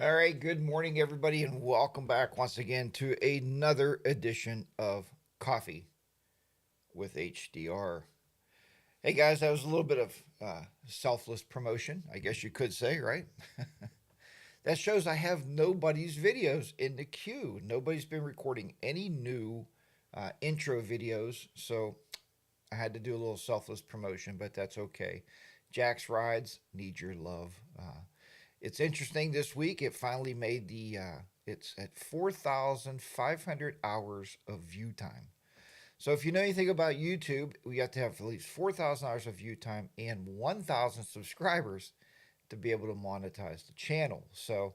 All right, good morning, everybody, and welcome back once again to another edition of Coffee with HDR. Hey, guys, that was a little bit of selfless promotion, I guess you could say, right? That shows I have nobody's videos in the queue. Nobody's been recording any new intro videos, so I had to do a little selfless promotion, but that's okay. Jack's Rides need your love. It's interesting this week. It finally made it's at 4,500 hours of view time. So if you know anything about YouTube, we have to have at least 4,000 hours of view time and 1,000 subscribers to be able to monetize the channel. So,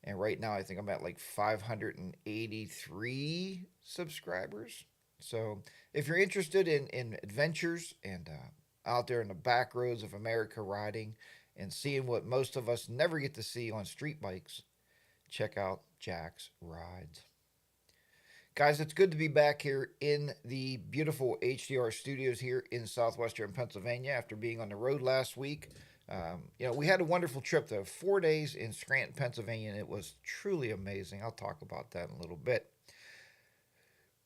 and right now I think I'm at like 583 subscribers. So if you're interested in adventures and out there in the back roads of America riding and seeing what most of us never get to see on street bikes, check out Jack's Rides. Guys, it's good to be back here in the beautiful HDR studios here in southwestern Pennsylvania after being on the road last week. We had a wonderful trip though, 4 days in Scranton, Pennsylvania, and it was truly amazing. I'll talk about that in a little bit.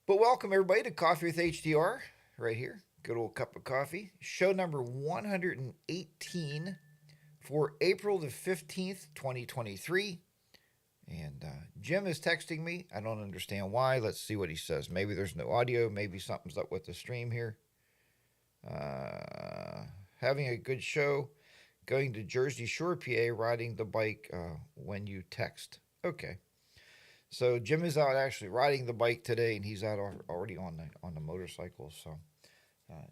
But welcome everybody to Coffee with HDR right here. Good old cup of coffee. Show number 118 for April the 15th, 2023. And Jim is texting me. I don't understand why. Let's see what he says. Maybe there's no audio. Maybe something's up with the stream here. Having a good show. Going to Jersey Shore, PA, riding the bike when you text. Okay. So Jim is out actually riding the bike today, and he's out already on the motorcycle. So uh,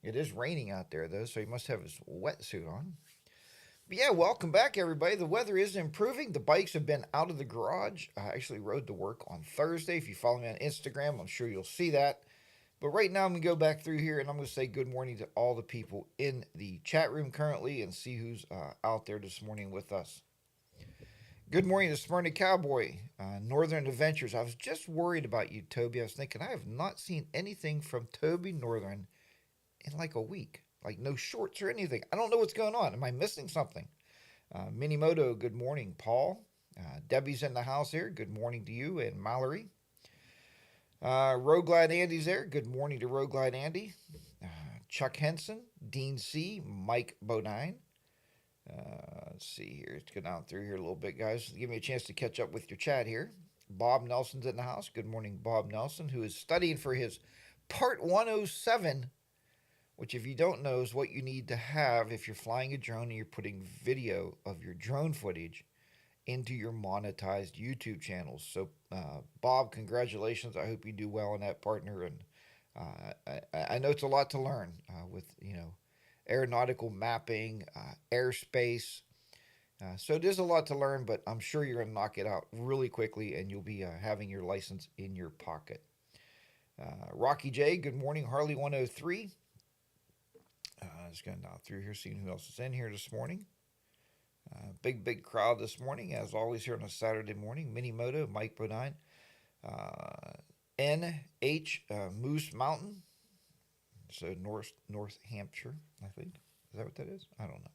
it is raining out there though, so he must have his wetsuit on. But yeah, welcome back, everybody. The weather is improving. The bikes have been out of the garage. I actually rode to work on Thursday. If you follow me on Instagram, I'm sure you'll see that. But right now, I'm going to go back through here and I'm going to say good morning to all the people in the chat room currently and see who's out there this morning with us. Good morning to Smyrna Cowboy, Northern Adventures. I was just worried about you, Toby. I was thinking, I have not seen anything from Toby Northern in like a week. Like no shorts or anything. I don't know what's going on. Am I missing something? Minimoto, good morning. Paul. Debbie's in the house here. Good morning to you and Mallory. Road Glide Andy's there. Good morning to Road Glide Andy. Chuck Henson, Dean C, Mike Bodine. Let's see here. Let's go down through here a little bit, guys. Give me a chance to catch up with your chat here. Bob Nelson's in the house. Good morning, Bob Nelson, who is studying for his Part 107, which, if you don't know, is what you need to have if you're flying a drone and you're putting video of your drone footage into your monetized YouTube channels. So, Bob, congratulations. I hope you do well in that, partner. And I know it's a lot to learn with, aeronautical mapping, airspace. So it is a lot to learn, but I'm sure you're going to knock it out really quickly and you'll be having your license in your pocket. Rocky J, good morning. Harley 103. Just going down through here, seeing who else is in here this morning. Big crowd this morning, as always, here on a Saturday morning. Minimoto, Mike Bodine. NH Moose Mountain. So North Hampshire, I think. Is that what that is? I don't know.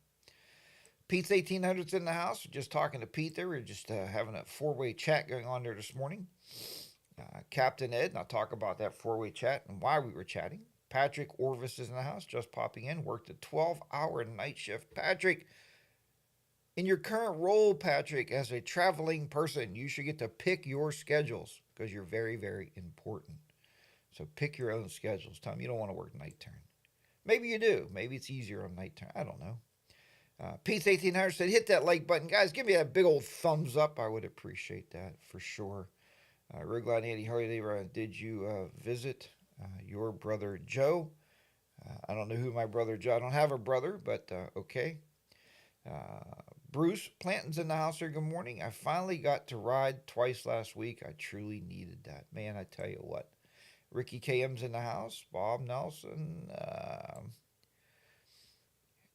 Pete's 1800's in the house. We're just talking to Pete there. We're just having a four-way chat going on there this morning. Captain Ed, and I'll talk about that four-way chat and why we were chatting. Patrick Orvis is in the house, just popping in. Worked a 12-hour night shift. Patrick, in your current role, Patrick, as a traveling person, you should get to pick your schedules because you're very, very important. So pick your own schedules. Tom, you don't want to work night turn. Maybe you do. Maybe it's easier on night turn. I don't know. Pete's 1800 said, hit that like button. Guys, give me that big old thumbs up. I would appreciate that for sure. Riglad Andy Harley, did you visit your brother Joe? I don't know who my brother Joe. I don't have a brother, but okay. Bruce Planton's in the house here. Good morning. I finally got to ride twice last week. I truly needed that. Man, I tell you what. Ricky KM's in the house. Bob Nelson.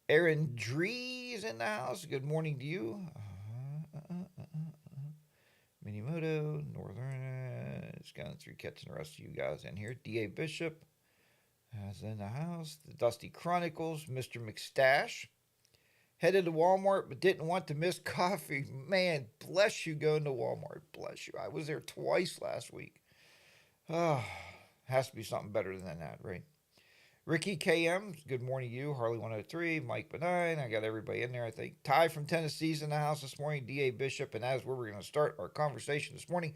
Aaron Dree's in the house. Good morning to you. Minimoto, Northern. Just going through catching the rest of you guys in here. D.A. Bishop is in the house. The Dusty Chronicles. Mr. McStash. Headed to Walmart, but didn't want to miss coffee. Man, bless you going to Walmart. Bless you. I was there twice last week. Oh, has to be something better than that, right? Ricky KM, good morning to you. Harley 103, Mike Benign. I got everybody in there, I think. Ty from Tennessee's in the house this morning, D.A. Bishop. And as where we're going to start our conversation this morning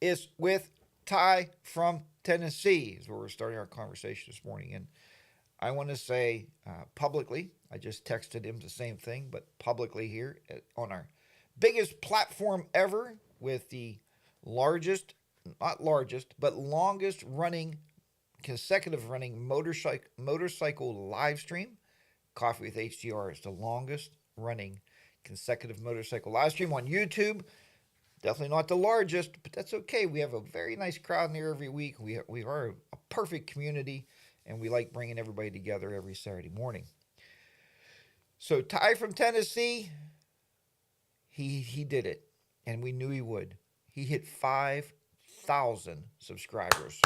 is with Ty from Tennessee, is where we're starting our conversation this morning. And I want to say publicly, I just texted him the same thing, but publicly here on our biggest platform ever with the largest, not largest, but longest running, consecutive running motorcycle live stream. Coffee with HDR is the longest running consecutive motorcycle live stream on YouTube. Definitely not the largest, but that's okay. We have a very nice crowd in there every week. We are a perfect community, and we like bringing everybody together every Saturday morning. So Ty from Tennessee, he did it, and we knew he would. He hit 5,000 subscribers.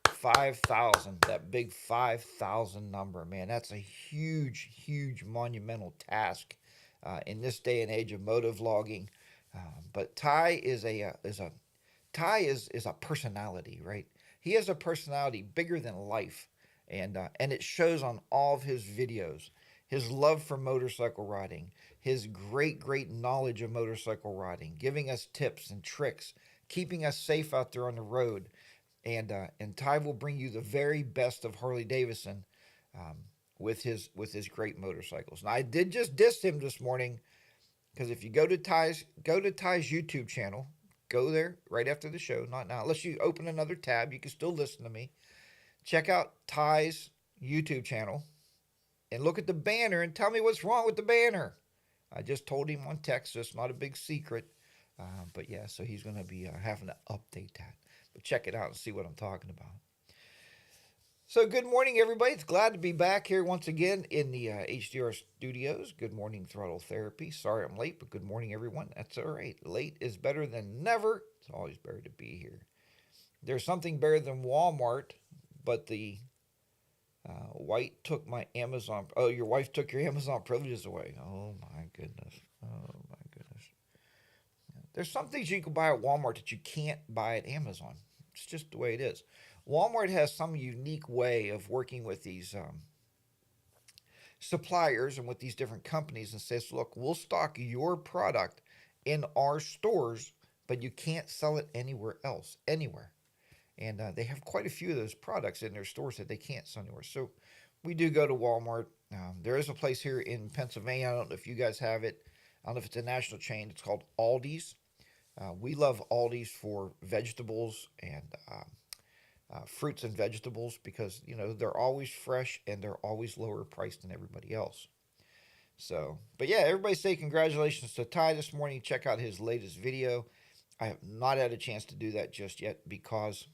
5,000, that big 5,000 number, man. That's a huge, huge monumental task in this day and age of motovlogging. But Ty is a personality, right? He has a personality bigger than life, and it shows on all of his videos. His love for motorcycle riding, his great knowledge of motorcycle riding, giving us tips and tricks, keeping us safe out there on the road. And Ty will bring you the very best of Harley Davidson with his great motorcycles. And I did just diss him this morning because if you go to Ty's YouTube channel, go there right after the show. Not now, unless you open another tab, you can still listen to me. Check out Ty's YouTube channel and look at the banner and tell me what's wrong with the banner. I just told him on text, so it's not a big secret. But yeah, so he's going to be having to update that. But check it out and see what I'm talking about. So good morning, everybody. It's glad to be back here once again in the HDR studios. Good morning, Throttle Therapy. Sorry I'm late, but good morning, everyone. That's all right. Late is better than never. It's always better to be here. There's something better than Walmart, but the White took my Amazon. Oh, your wife took your Amazon privileges away. Oh, my goodness. Oh, my goodness. There's some things you can buy at Walmart that you can't buy at Amazon. It's just the way it is. Walmart has some unique way of working with these suppliers and with these different companies and says, look, we'll stock your product in our stores, but you can't sell it anywhere else, anywhere. And they have quite a few of those products in their stores that they can't sell anywhere. So we do go to Walmart. There is a place here in Pennsylvania. I don't know if you guys have it. I don't know if it's a national chain. It's called Aldi's. We love Aldi's for vegetables and fruits and vegetables because, you know, they're always fresh and they're always lower priced than everybody else. So, but yeah, everybody say congratulations to Ty this morning. Check out his latest video. I have not had a chance to do that just yet because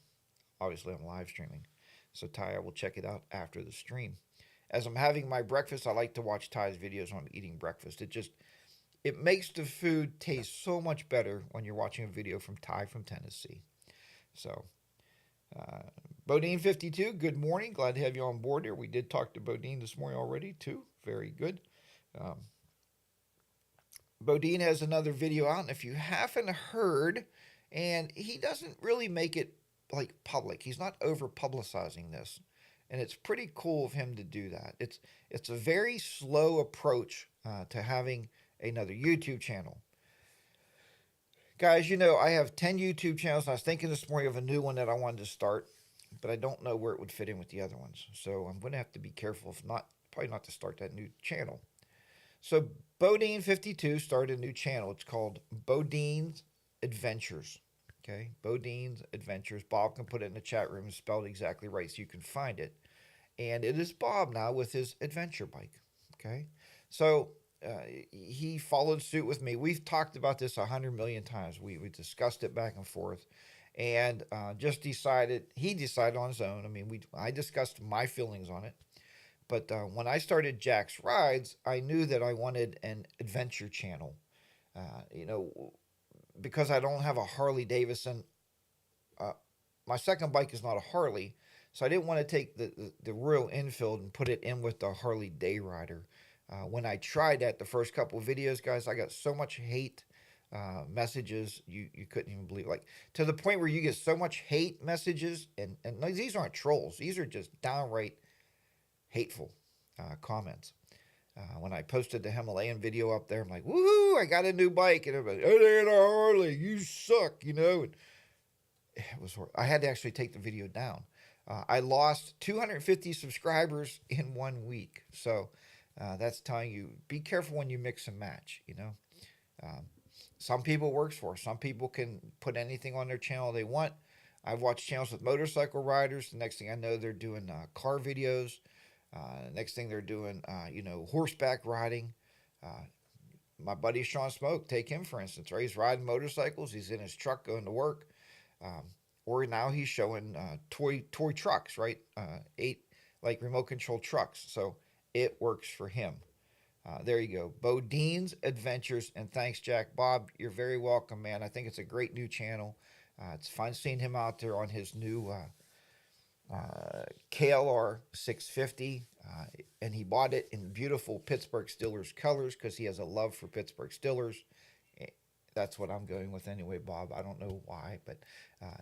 obviously I'm live streaming. So Ty, I will check it out after the stream. As I'm having my breakfast, I like to watch Ty's videos when I'm eating breakfast. It makes the food taste so much better when you're watching a video from Ty from Tennessee. So, Bodine52, good morning. Glad to have you on board here. We did talk to Bodine this morning already, too. Very good. Bodine has another video out, and if you haven't heard, and he doesn't really make it like public. He's not over publicizing this, and it's pretty cool of him to do that. It's a very slow approach to having another YouTube channel. Guys, you know, I have 10 YouTube channels, and I was thinking this morning of a new one that I wanted to start, but I don't know where it would fit in with the other ones. So I'm going to have to be careful, probably not to start that new channel. So Bodine52 started a new channel. It's called Bodine's Adventures. Okay, Bodine's Adventures. Bob can put it in the chat room and spell it exactly right so you can find it. And it is Bob now with his adventure bike. Okay, so he followed suit with me. We've talked about this 100 million times. We discussed it back and forth, and he decided on his own. I mean, I discussed my feelings on it, but when I started Jack's Rides, I knew that I wanted an adventure channel. You know, because I don't have a Harley Davidson. My second bike is not a Harley, So I didn't want to take the Royal Enfield and put it in with the Harley Day Rider. When I tried that the first couple of videos, guys, I got so much hate messages you couldn't even believe. Like to the point where you get so much hate messages, and these aren't trolls. These are just downright hateful comments. When I posted the Himalayan video up there, I'm like, woohoo, I got a new bike. And everybody, it ain't a Harley, you suck, you know. And it was horrible. I had to actually take the video down. I lost 250 subscribers in 1 week. So that's telling you, be careful when you mix and match, you know. Um, some people it works for. Some people can put anything on their channel they want. I've watched channels with motorcycle riders. The next thing I know, they're doing car videos. Next thing they're doing, horseback riding. Uh, my buddy Sean Smoke, take him for instance, right? He's riding motorcycles. He's in his truck going to work. Um, or now he's showing toy trucks, right? Eight like remote control trucks. So it works for him. There you go. Bodine's Adventures. And thanks, Jack. Bob, you're very welcome, man. I think it's a great new channel. It's fun seeing him out there on his new KLR 650, and he bought it in beautiful Pittsburgh Steelers colors because he has a love for Pittsburgh Steelers. That's what I'm going with anyway, Bob. I don't know why, but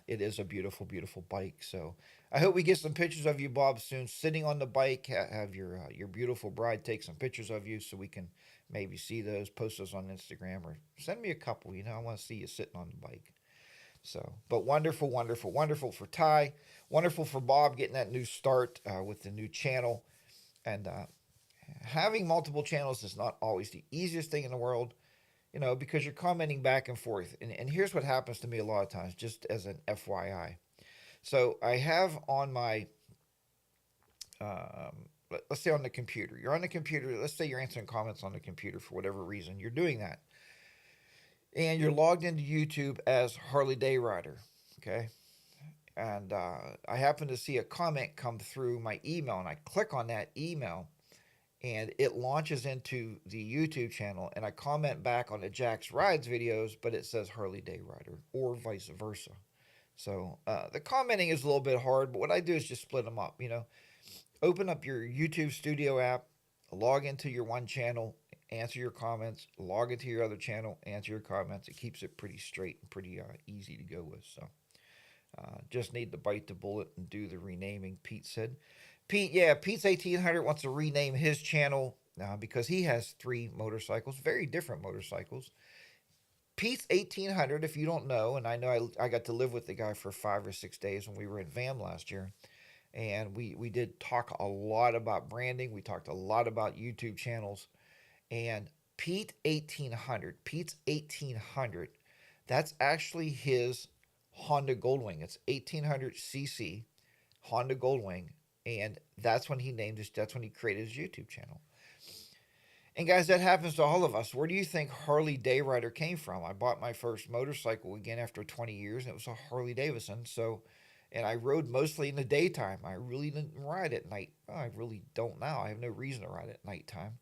it is a beautiful, beautiful bike. So I hope we get some pictures of you, Bob, soon. Sitting on the bike, have your beautiful bride take some pictures of you so we can maybe see those, post those on Instagram, or send me a couple. You know, I want to see you sitting on the bike. So, but wonderful, wonderful, wonderful for Ty. Wonderful for Bob getting that new start with the new channel. And having multiple channels is not always the easiest thing in the world, you know, because you're commenting back and forth. And here's what happens to me a lot of times, just as an FYI. So I have on my, let's say on the computer. You're on the computer. Let's say you're answering comments on the computer for whatever reason. You're doing that. And you're logged into YouTube as Harley Day Rider, okay? And I happen to see a comment come through my email, and I click on that email, and it launches into the YouTube channel, and I comment back on the Jack's Rides videos, but it says Harley Day Rider, or vice versa. So the commenting is a little bit hard, but what I do is just split them up, you know. Open up your YouTube Studio app, log into your one channel, answer your comments, log into your other channel, answer your comments. It keeps it pretty straight and pretty easy to go with. So just need to bite the bullet and do the renaming, Pete said. Pete's 1800 wants to rename his channel because he has 3 motorcycles, very different motorcycles. Pete's 1800, if you don't know, and I know I got to live with the guy for 5 or 6 days when we were in VAM last year. And we did talk a lot about branding. We talked a lot about YouTube channels. And Pete's 1800, that's actually his Honda Goldwing. It's 1800cc Honda Goldwing. And that's when he that's when he created his YouTube channel. And guys, that happens to all of us. Where do you think Harley Day Rider came from? I bought my first motorcycle again after 20 years, and it was a Harley Davidson. So, and I rode mostly in the daytime. I really didn't ride at night. Well, I really don't now. I have no reason to ride at nighttime.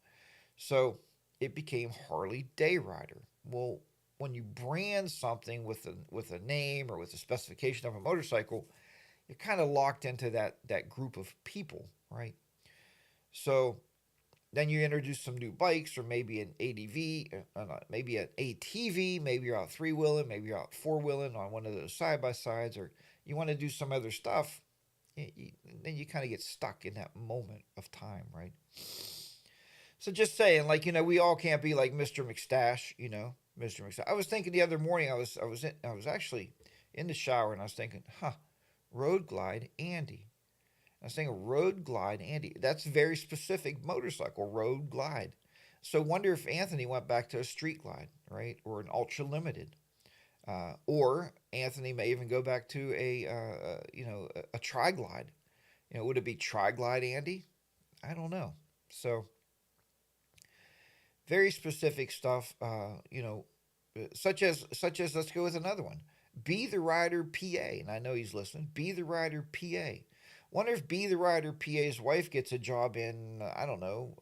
So it became Harley Day Rider. Well, when you brand something with a name or with a specification of a motorcycle, you're kind of locked into that group of people, right? So then you introduce some new bikes, or maybe an ADV, maybe an ATV, maybe you're out 3-wheeling, maybe you're out 4-wheeling on one of those side-by-sides, or you want to do some other stuff, then you kind of get stuck in that moment of time, right? So just saying, like, we all can't be like Mr. McStash, Mr. McStash. I was thinking the other morning, I was actually in the shower, and I was thinking, Road Glide Andy. I was thinking Road Glide Andy. That's a very specific motorcycle, Road Glide. So wonder if Anthony went back to a Street Glide, right, or an Ultra Limited, or Anthony may even go back to a Tri Glide. Would it be Tri Glide Andy? I don't know. So very specific stuff, such as let's go with another one. Be the Rider PA, and I know he's listening. Be the Rider PA. Wonder if Be the Rider PA's wife gets a job in, I don't know,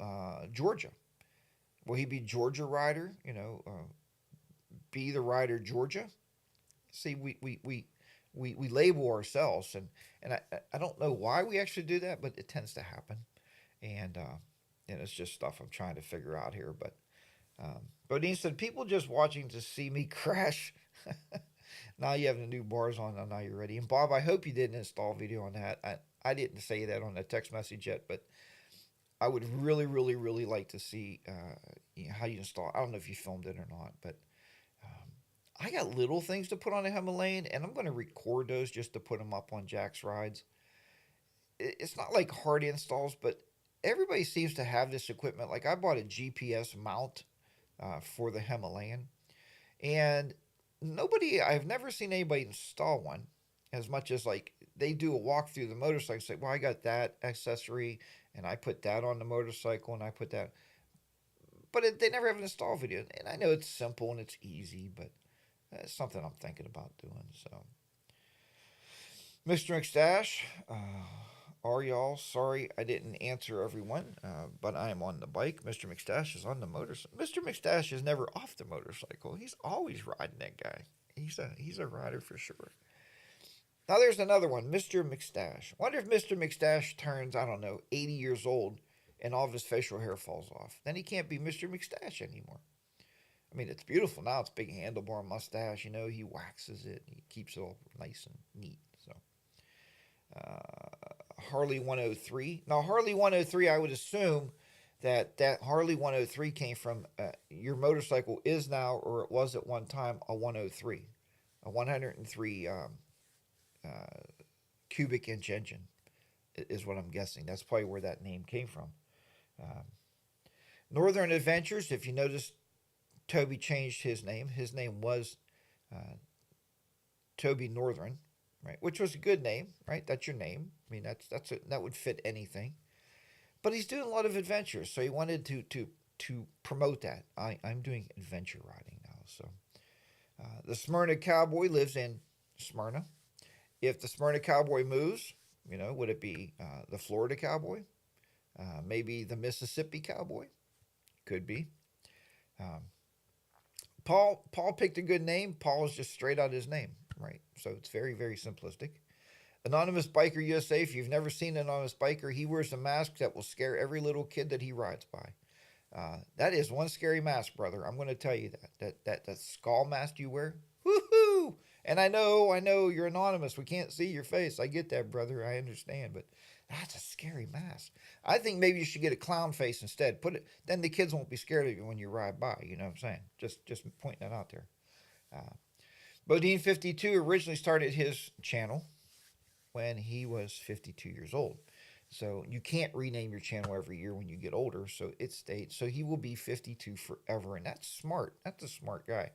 Georgia. Will he be Georgia Rider? Be the Rider Georgia? See, we we label ourselves, and I don't know why we actually do that, but it tends to happen, and it's just stuff I'm trying to figure out here. Bodine said, people just watching to see me crash. Now you have the new bars on. Now you're ready. And Bob, I hope you did an install video on that. I didn't say that on the text message yet, but I would really, really, really like to see how you install. I don't know if you filmed it or not, but I got little things to put on a Himalayan, and I'm going to record those just to put them up on Jack's rides. It's not like hard installs, but everybody seems to have this equipment. Like I bought a GPS mount for the Himalayan, and I've never seen anybody install one as much as like they do a walk through the motorcycle. Say, well, I got that accessory, and I put that on the motorcycle, and I put that. But they never have an install video, and I know it's simple and it's easy, but it's something I'm thinking about doing. So, Mr. McStash, are y'all sorry I didn't answer everyone, but I am on the bike. Mr. McStash is on the motorcycle. Mr. McStash is never off the motorcycle. He's always riding that guy. He's a rider for sure. Now there's another one, Mr. McStash. Wonder if Mr. McStash turns, I don't know, 80 years old and all of his facial hair falls off. Then he can't be Mr. McStash anymore. I mean, it's beautiful now. It's big handlebar mustache. He waxes it. He keeps it all nice and neat. So, Harley 103. Now, Harley 103, I would assume that Harley 103 came from your motorcycle is now, or it was at one time, a 103. A 103 cubic inch engine is what I'm guessing. That's probably where that name came from. Northern Adventures, if you notice, Toby changed his name. His name was Toby Northern, right? Which was a good name, right? That's your name. I mean, that would fit anything. But he's doing a lot of adventures, so he wanted to promote that. I'm doing adventure riding now. So the Smyrna Cowboy lives in Smyrna. If the Smyrna Cowboy moves, would it be the Florida Cowboy? Maybe the Mississippi Cowboy? Could be. Paul picked a good name. Paul is just straight out his name, right? So it's very, very simplistic. Anonymous Biker USA, if you've never seen an Anonymous Biker, he wears a mask that will scare every little kid that he rides by. That is one scary mask, brother. I'm going to tell you that skull mask you wear, woohoo! And I know you're anonymous. We can't see your face. I get that, brother. I understand, but that's a scary mask. I think maybe you should get a clown face instead. Then the kids won't be scared of you when you ride by. You know what I'm saying? Just pointing that out there. Bodine52 originally started his channel when he was 52 years old. So you can't rename your channel every year when you get older. So it stayed. So he will be 52 forever. And that's smart. That's a smart guy.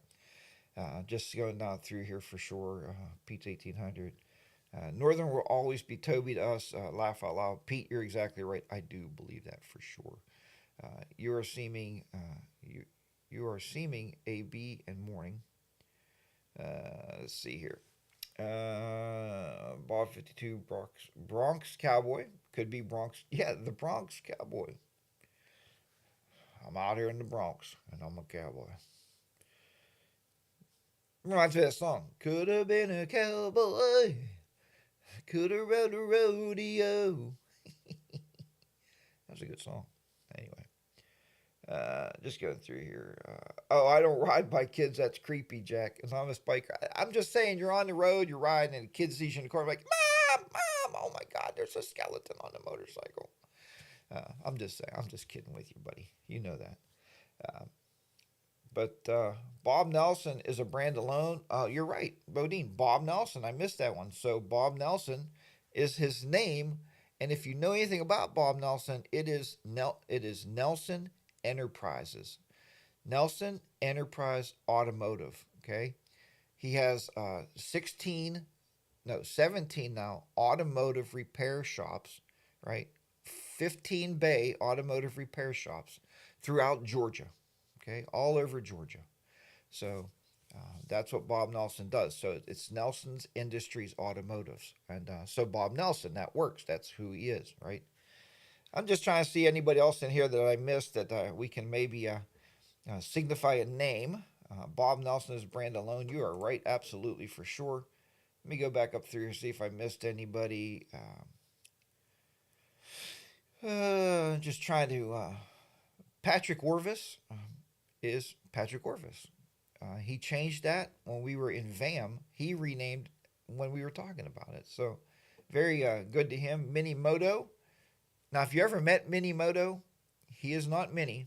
Just going down through here for sure. Pete's 1800. Northern will always be Toby to us. Laugh out loud. Pete, you're exactly right. I do believe that for sure. You are seeming AB and morning. Let's see here. Bob 52 Bronx Cowboy. Could be Bronx. Yeah, the Bronx Cowboy. I'm out here in the Bronx and I'm a cowboy. Reminds me of that song. Could have been a cowboy. Could have rode a rodeo. That's a good song. Anyway. Just going through here. I don't ride by kids. That's creepy, Jack. Anonymous biker. I'm just saying, you're on the road, you're riding, and a kid sees you in the car, like, Mom, oh my God, there's a skeleton on the motorcycle. I'm just saying, I'm just kidding with you, buddy. You know that. But Bob Nelson is a brand alone. You're right, Bodine. Bob Nelson. I missed that one. So Bob Nelson is his name. And if you know anything about Bob Nelson, it is Nelson Enterprises. Nelson Enterprise Automotive. Okay. He has 17 now automotive repair shops, right? 15 bay automotive repair shops throughout Georgia. Okay, all over Georgia. So that's what Bob Nelson does. So it's Nelson's Industries Automotives. And so Bob Nelson, that works. That's who he is, right? I'm just trying to see anybody else in here that I missed that we can maybe signify a name. Bob Nelson is brand alone. You are right, absolutely, for sure. Let me go back up through here, see if I missed anybody. Just trying to. Patrick Orvis is Patrick Orvis. He changed that when we were in VAM. He renamed when we were talking about it. So very good to him. Mini Moto. Now, if you ever met Mini Moto, he is not Mini,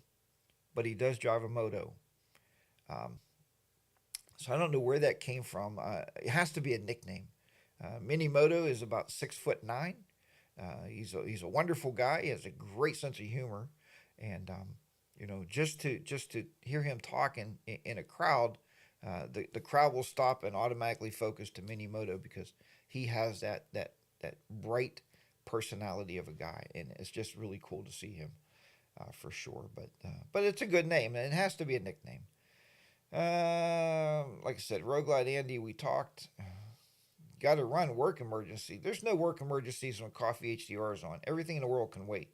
but he does drive a moto. Um, so I don't know where that came from. It has to be a nickname. Mini Moto is about 6'9". He's a wonderful guy. He has a great sense of humor, and just to hear him talk in a crowd, the crowd will stop and automatically focus to Mini Moto because he has that bright personality of a guy, and it's just really cool to see him for sure. But it's a good name, and it has to be a nickname. Like I said, Road Glide Andy, we talked. Got to run work emergency. There's no work emergencies when Coffee HDR is on. Everything in the world can wait.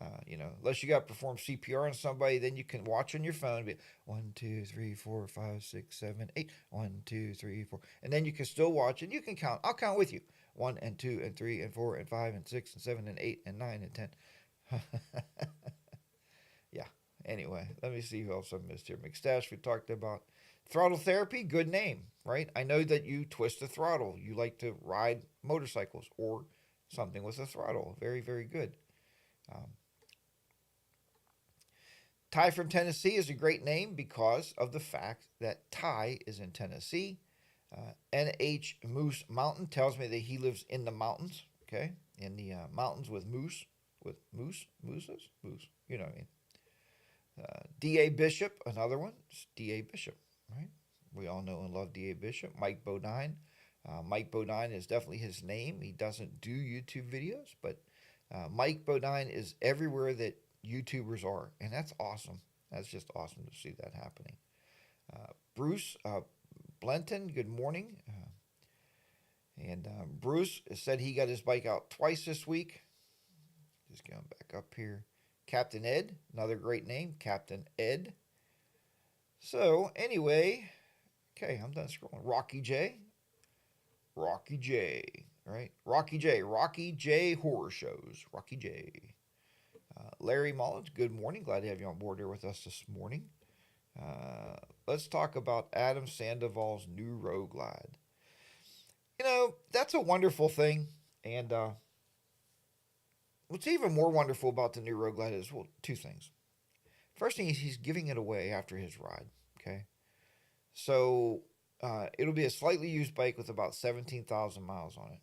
Unless you got to perform CPR on somebody, then you can watch on your phone. Be 1, 2, 3, 4, 5, 6, 7, 8. 1, 2, 3, 4, and then you can still watch and you can count. I'll count with you. 1 and 2 and 3 and 4 and 5 and 6 and 7 and 8 and 9 and 10. Yeah. Anyway, let me see who else I missed here. McStash, we talked about. Throttle therapy, good name, right? I know that you twist the throttle. You like to ride motorcycles or something with a throttle. Very, very good. Um, Ty from Tennessee is a great name because of the fact that Ty is in Tennessee. NH Moose Mountain tells me that he lives in the mountains, okay? In the mountains with moose, mooses, moose, you know what I mean. D.A. Bishop, another one. It's D.A. Bishop, right? We all know and love D.A. Bishop. Mike Bodine. Mike Bodine is definitely his name. He doesn't do YouTube videos, but Mike Bodine is everywhere that YouTubers are, and that's awesome. That's just awesome to see that happening. Bruce Blenton, good morning. Bruce said he got his bike out twice this week. Just going back up here. Captain Ed, another great name, Captain Ed. So, anyway, okay, I'm done scrolling. Rocky J, right? Rocky J Horror Shows, Rocky J. Larry Mullins, good morning. Glad to have you on board here with us this morning. Let's talk about Adam Sandoval's new Road Glide. That's a wonderful thing. And what's even more wonderful about the new Road Glide is, well, two things. First thing is he's giving it away after his ride, okay? So it'll be a slightly used bike with about 17,000 miles on it.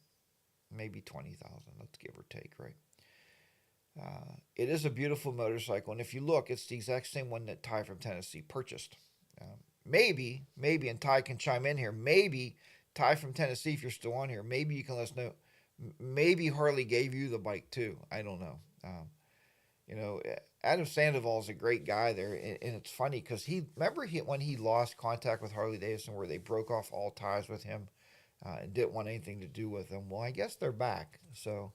Maybe 20,000, let's give or take, right? It is a beautiful motorcycle, and if you look, it's the exact same one that Ty from Tennessee purchased. Maybe, and Ty can chime in here, maybe Ty from Tennessee, if you're still on here, maybe you can let us know. Maybe Harley gave you the bike too. I don't know. Adam Sandoval is a great guy there, and it's funny because when he lost contact with Harley Davidson, where they broke off all ties with him and didn't want anything to do with him. Well, I guess they're back. So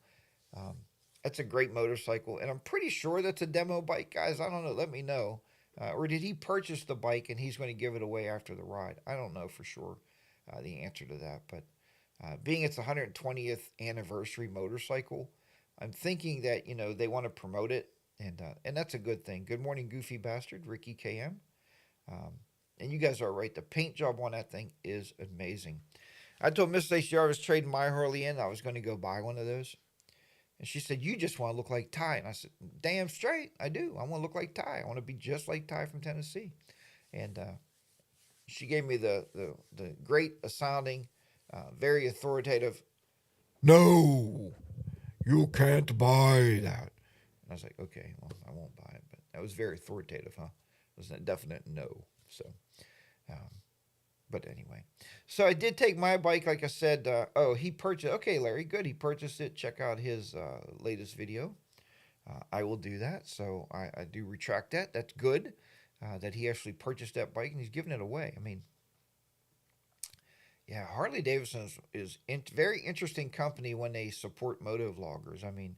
that's a great motorcycle, and I'm pretty sure that's a demo bike, guys. I don't know. Let me know. Or did he purchase the bike and he's going to give it away after the ride? I don't know for sure the answer to that, but being it's 120th anniversary motorcycle, I'm thinking that they want to promote it, and that's a good thing. Good morning, Goofy Bastard, Ricky KM, and you guys are right. The paint job on that thing is amazing. I told Mrs. HDR I was trading my Harley in. I was going to go buy one of those, and she said, "You just want to look like Ty," and I said, "Damn straight, I do. I want to look like Ty. I want to be just like Ty from Tennessee," and she gave me the great sounding. Very authoritative. No, you can't buy that. And I was like, okay, well, I won't buy it. But that was very authoritative, huh? It was a definite no. So, but anyway. So I did take my bike, like I said. He purchased. Okay, Larry, good. He purchased it. Check out his latest video. I will do that. So I do retract that. That's good that he actually purchased that bike and he's giving it away. I mean, yeah, Harley Davidson is very interesting company when they support moto vloggers. I mean,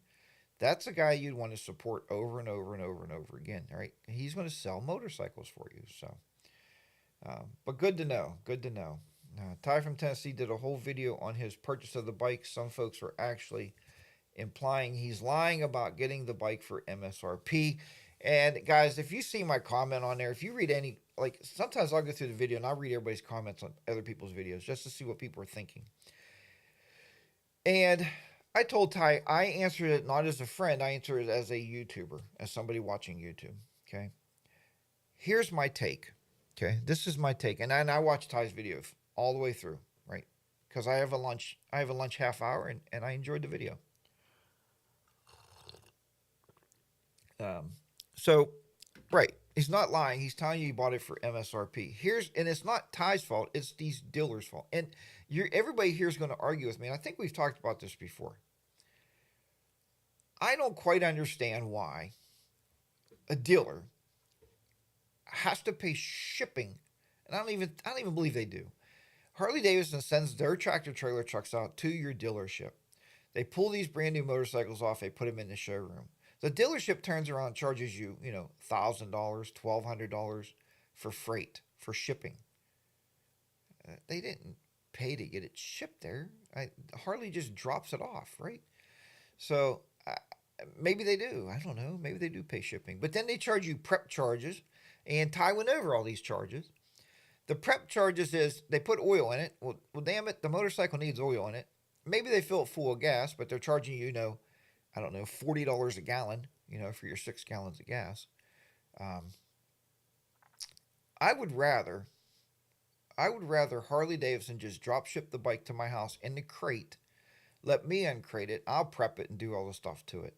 that's a guy you'd want to support over and over and over and over again, right? He's going to sell motorcycles for you. So, but good to know. Good to know. Ty from Tennessee did a whole video on his purchase of the bike. Some folks were actually implying he's lying about getting the bike for MSRP. And guys, if you see my comment on there, if you read any, like sometimes I'll go through the video and I'll read everybody's comments on other people's videos just to see what people are thinking. And I told Ty, I answered it not as a friend, I answered it as a YouTuber, as somebody watching YouTube. Okay. Here's my take. Okay. This is my take. And I watch Ty's video all the way through, right? Because I have a lunch half hour and I enjoyed the video. Um, so, right. He's not lying. He's telling you he bought it for MSRP. And it's not Ty's fault. It's these dealers' fault. And everybody here is going to argue with me. And I think we've talked about this before. I don't quite understand why a dealer has to pay shipping, and I don't even believe they do. Harley Davidson sends their tractor trailer trucks out to your dealership. They pull these brand new motorcycles off. They put them in the showroom. The dealership turns around and charges you, $1,000, $1,200 for freight, for shipping. They didn't pay to get it shipped there. Harley just drops it off, right? So maybe they do. I don't know. Maybe they do pay shipping. But then they charge you prep charges, and Ty went over all these charges. The prep charges is they put oil in it. Well, damn it, the motorcycle needs oil in it. Maybe they fill it full of gas, but they're charging you, I don't know, $40 a gallon, for your 6 gallons of gas. I would rather Harley Davidson just drop ship the bike to my house in the crate, let me uncrate it, I'll prep it and do all the stuff to it.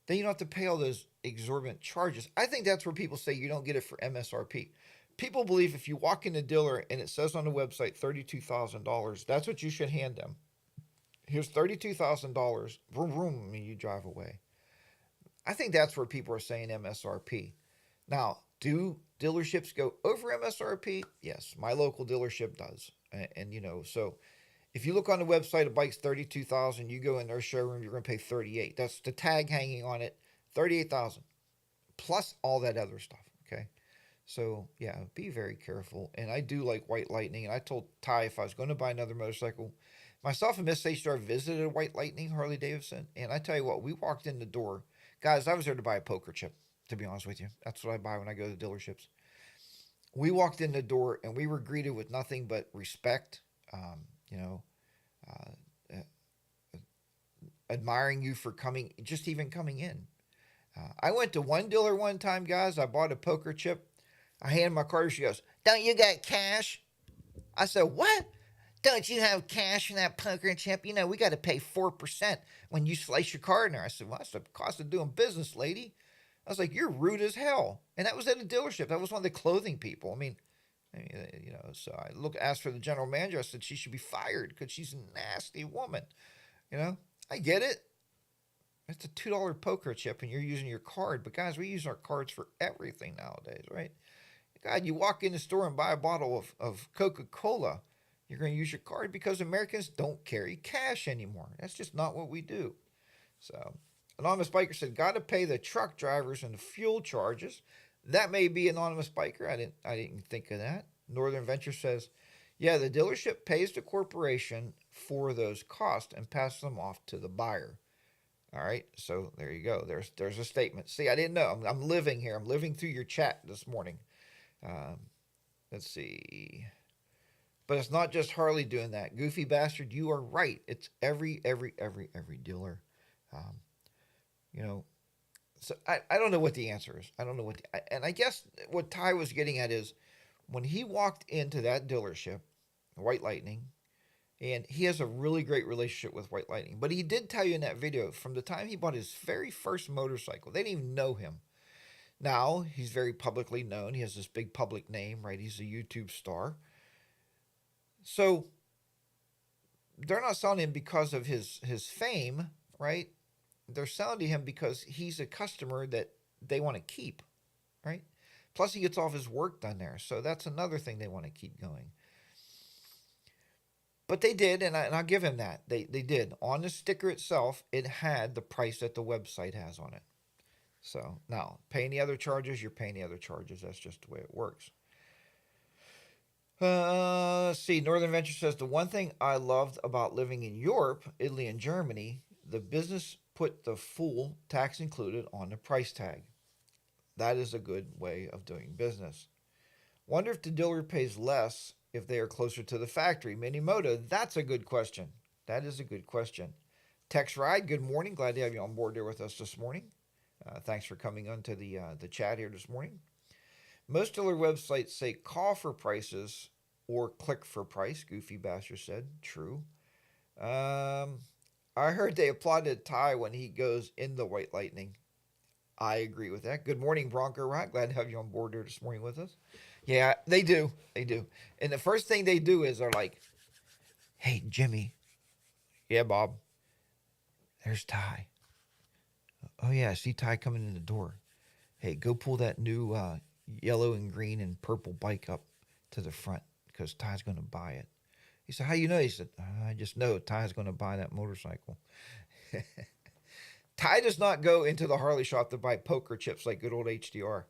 Then you don't have to pay all those exorbitant charges. I think that's where people say you don't get it for MSRP. People believe if you walk in a dealer and it says on the website $32,000, that's what you should hand them. Here's $32,000. Vroom, vroom, and you drive away. I think that's where people are saying MSRP. Now, do dealerships go over MSRP? Yes, my local dealership does. And so if you look on the website, a bike's $32,000. You go in their showroom, you're going to pay $38,000. That's the tag hanging on it, $38,000 plus all that other stuff. Okay, so yeah, be very careful. And I do like White Lightning. And I told Ty if I was going to buy another motorcycle, myself and Miss HDR visited White Lightning Harley Davidson, and I tell you what, we walked in the door, guys. I was there to buy a poker chip. To be honest with you, that's what I buy when I go to dealerships. We walked in the door and we were greeted with nothing but respect. You know, uh, admiring you for coming, just even coming in. I went to one dealer one time, guys. I bought a poker chip. I handed my card. She goes, "Don't you got cash?" I said, "What? Don't you have cash in that poker chip? We got to pay 4% when you slice your card in there." I said, "Well, that's the cost of doing business, lady." I was like, "You're rude as hell." And that was at a dealership. That was one of the clothing people. So I asked for the general manager. I said she should be fired because she's a nasty woman. I get it. It's a $2 poker chip and you're using your card. But guys, we use our cards for everything nowadays, right? God, you walk in the store and buy a bottle of Coca-Cola, you're going to use your card because Americans don't carry cash anymore. That's just not what we do. So, Anonymous Biker said, got to pay the truck drivers and the fuel charges. That may be Anonymous Biker. I didn't think of that. Northern Venture says, yeah, the dealership pays the corporation for those costs and passes them off to the buyer. All right, so there you go. There's a statement. See, I didn't know. I'm living here. I'm living through your chat this morning. Let's see. But it's not just Harley doing that. Goofy bastard, you are right. It's every dealer. So I don't know what the answer is. I don't know and I guess what Ty was getting at is when he walked into that dealership, White Lightning, and he has a really great relationship with White Lightning. But he did tell you in that video, from the time he bought his very first motorcycle, they didn't even know him. Now, he's very publicly known. He has this big public name, right? He's a YouTube star. So, they're not selling him because of his fame, right? They're selling to him because he's a customer that they want to keep, right? Plus, he gets all of his work done there. So, that's another thing they want to keep going. But they did, and I'll give him that. They did. On the sticker itself, it had the price that the website has on it. So, now, pay any other charges, you're paying the other charges. That's just the way it works. Let's see. Northern Venture says the one thing I loved about living in Europe, Italy, and Germany, the business put the full tax included on the price tag. That is a good way of doing business. Wonder if the dealer pays less if they are closer to the factory. Minimoto, that's a good question. That is a good question. Tex Ride, good morning. Glad to have you on board there with us this morning. Thanks for coming on to the chat here this morning. Most dealer websites say call for prices or click for price, Goofy Bastard said. True. Um, I heard they applauded Ty when he goes in the White Lightning. I agree with that. Good morning, Bronco Rock. Glad to have you on board here this morning with us. Yeah, they do. They do. And the first thing they do is they're like, hey, Jimmy. Yeah, Bob. There's Ty. Oh, yeah, I see Ty coming in the door. Hey, go pull that new yellow and green and purple bike up to the front because Ty's going to buy it. He said, how you know? He said, I just know Ty's going to buy that motorcycle. Ty does not go into the Harley shop to buy poker chips like good old HDR.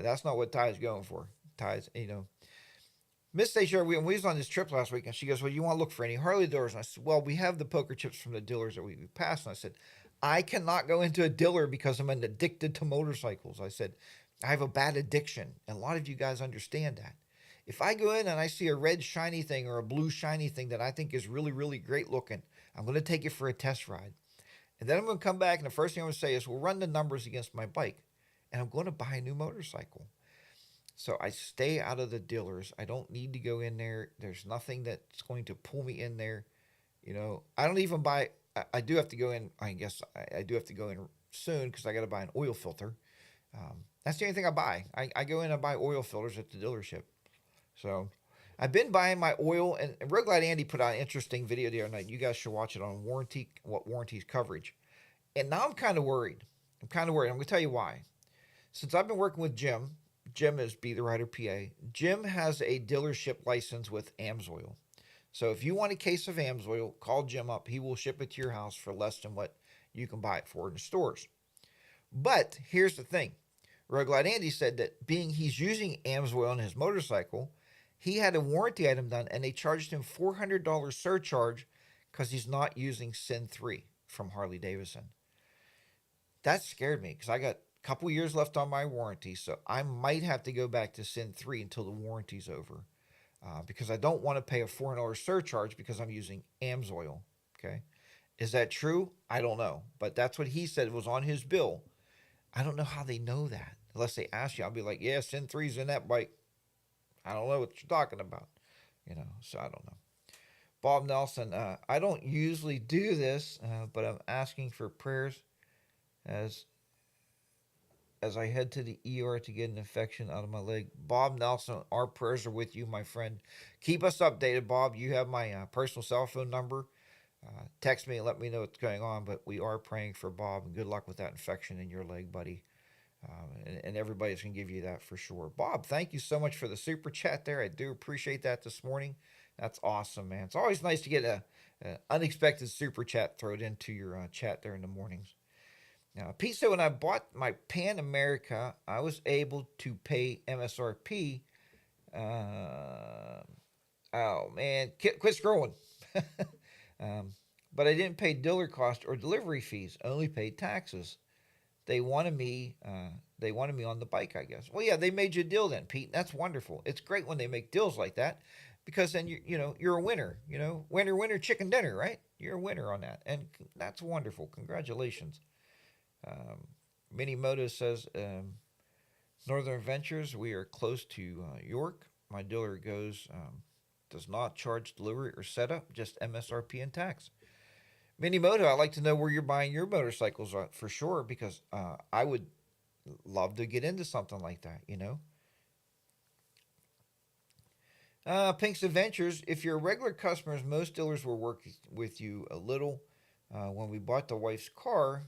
That's not what Ty's going for. Ty's, Miss Stacia, we was on this trip last week, and she goes, well, you want to look for any Harley dealers? And I said, well, we have the poker chips from the dealers that we passed. And I said, I cannot go into a dealer because I'm addicted to motorcycles. I said, I have a bad addiction, and a lot of you guys understand that. If I go in and I see a red shiny thing or a blue shiny thing that I think is really, really great looking, I'm going to take it for a test ride. And then I'm going to come back, and the first thing I'm going to say is, we'll run the numbers against my bike, and I'm going to buy a new motorcycle. So I stay out of the dealers. I don't need to go in there. There's nothing that's going to pull me in there. I don't even buy. I do have to go in. I guess I do have to go in soon because I got to buy an oil filter. That's the only thing I buy. I go in and buy oil filters at the dealership. So I've been buying my oil, and real glad Andy put out an interesting video the other night. You guys should watch it on warranties coverage. And now I'm kind of worried. I'm going to tell you why. Since I've been working with Jim is Be the Rider PA. Jim has a dealership license with AMSOIL. So if you want a case of AMSOIL, call Jim up. He will ship it to your house for less than what you can buy it for in the stores. But here's the thing. Roguelite Andy said that being he's using AMSOIL on his motorcycle, he had a warranty item done and they charged him $400 surcharge because he's not using SIN 3 from Harley Davidson. That scared me because I got a couple years left on my warranty, so I might have to go back to SIN 3 until the warranty's over because I don't want to pay a $400 surcharge because I'm using AMSOIL. Okay. Is that true? I don't know. But that's what he said was on his bill. I don't know how they know that. Unless they ask you, I'll be like, yeah, SIN 3's in that bike. I don't know what you're talking about. So I don't know. Bob Nelson, I don't usually do this, but I'm asking for prayers as I head to the ER to get an infection out of my leg. Bob Nelson, our prayers are with you, my friend. Keep us updated, Bob. You have my personal cell phone number. Text me and let me know what's going on, but we are praying for Bob, and good luck with that infection in your leg, buddy. And everybody's going to give you that for sure. Bob, thank you so much for the super chat there. I do appreciate that this morning. That's awesome, man. It's always nice to get a unexpected super chat thrown into your chat there in the mornings. Now, Pete said when I bought my Pan America, I was able to pay MSRP. Oh, man. Quit scrolling. But I didn't pay dealer cost or delivery fees, only paid taxes. They wanted me on the bike, I guess. Well, yeah, they made you a deal then, Pete. That's wonderful. It's great when they make deals like that because then you're a winner. Winner, chicken dinner, right? You're a winner on that, and that's wonderful. Congratulations. Minimoto says, Northern Ventures, we are close to York. My dealer does not charge delivery or setup, just MSRP and tax. Minimoto, I'd like to know where you're buying your motorcycles for sure because I would love to get into something like that, Pink's Adventures, if you're regular customers, most dealers will work with you a little. When we bought the wife's car,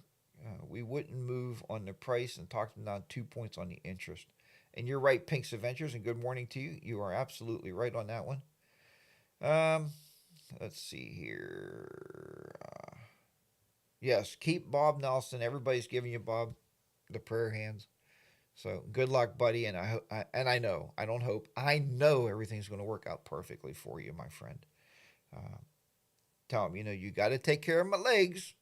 we wouldn't move on the price and talked them down 2 points on the interest. And you're right, Pink's Adventures, and good morning to you. You are absolutely right on that one. Let's see here. Yes, keep Bob Nelson. Everybody's giving you Bob the prayer hands. So good luck, buddy. And I know, I don't hope, I know everything's going to work out perfectly for you, my friend. Uh, Tell him, you got to take care of my legs.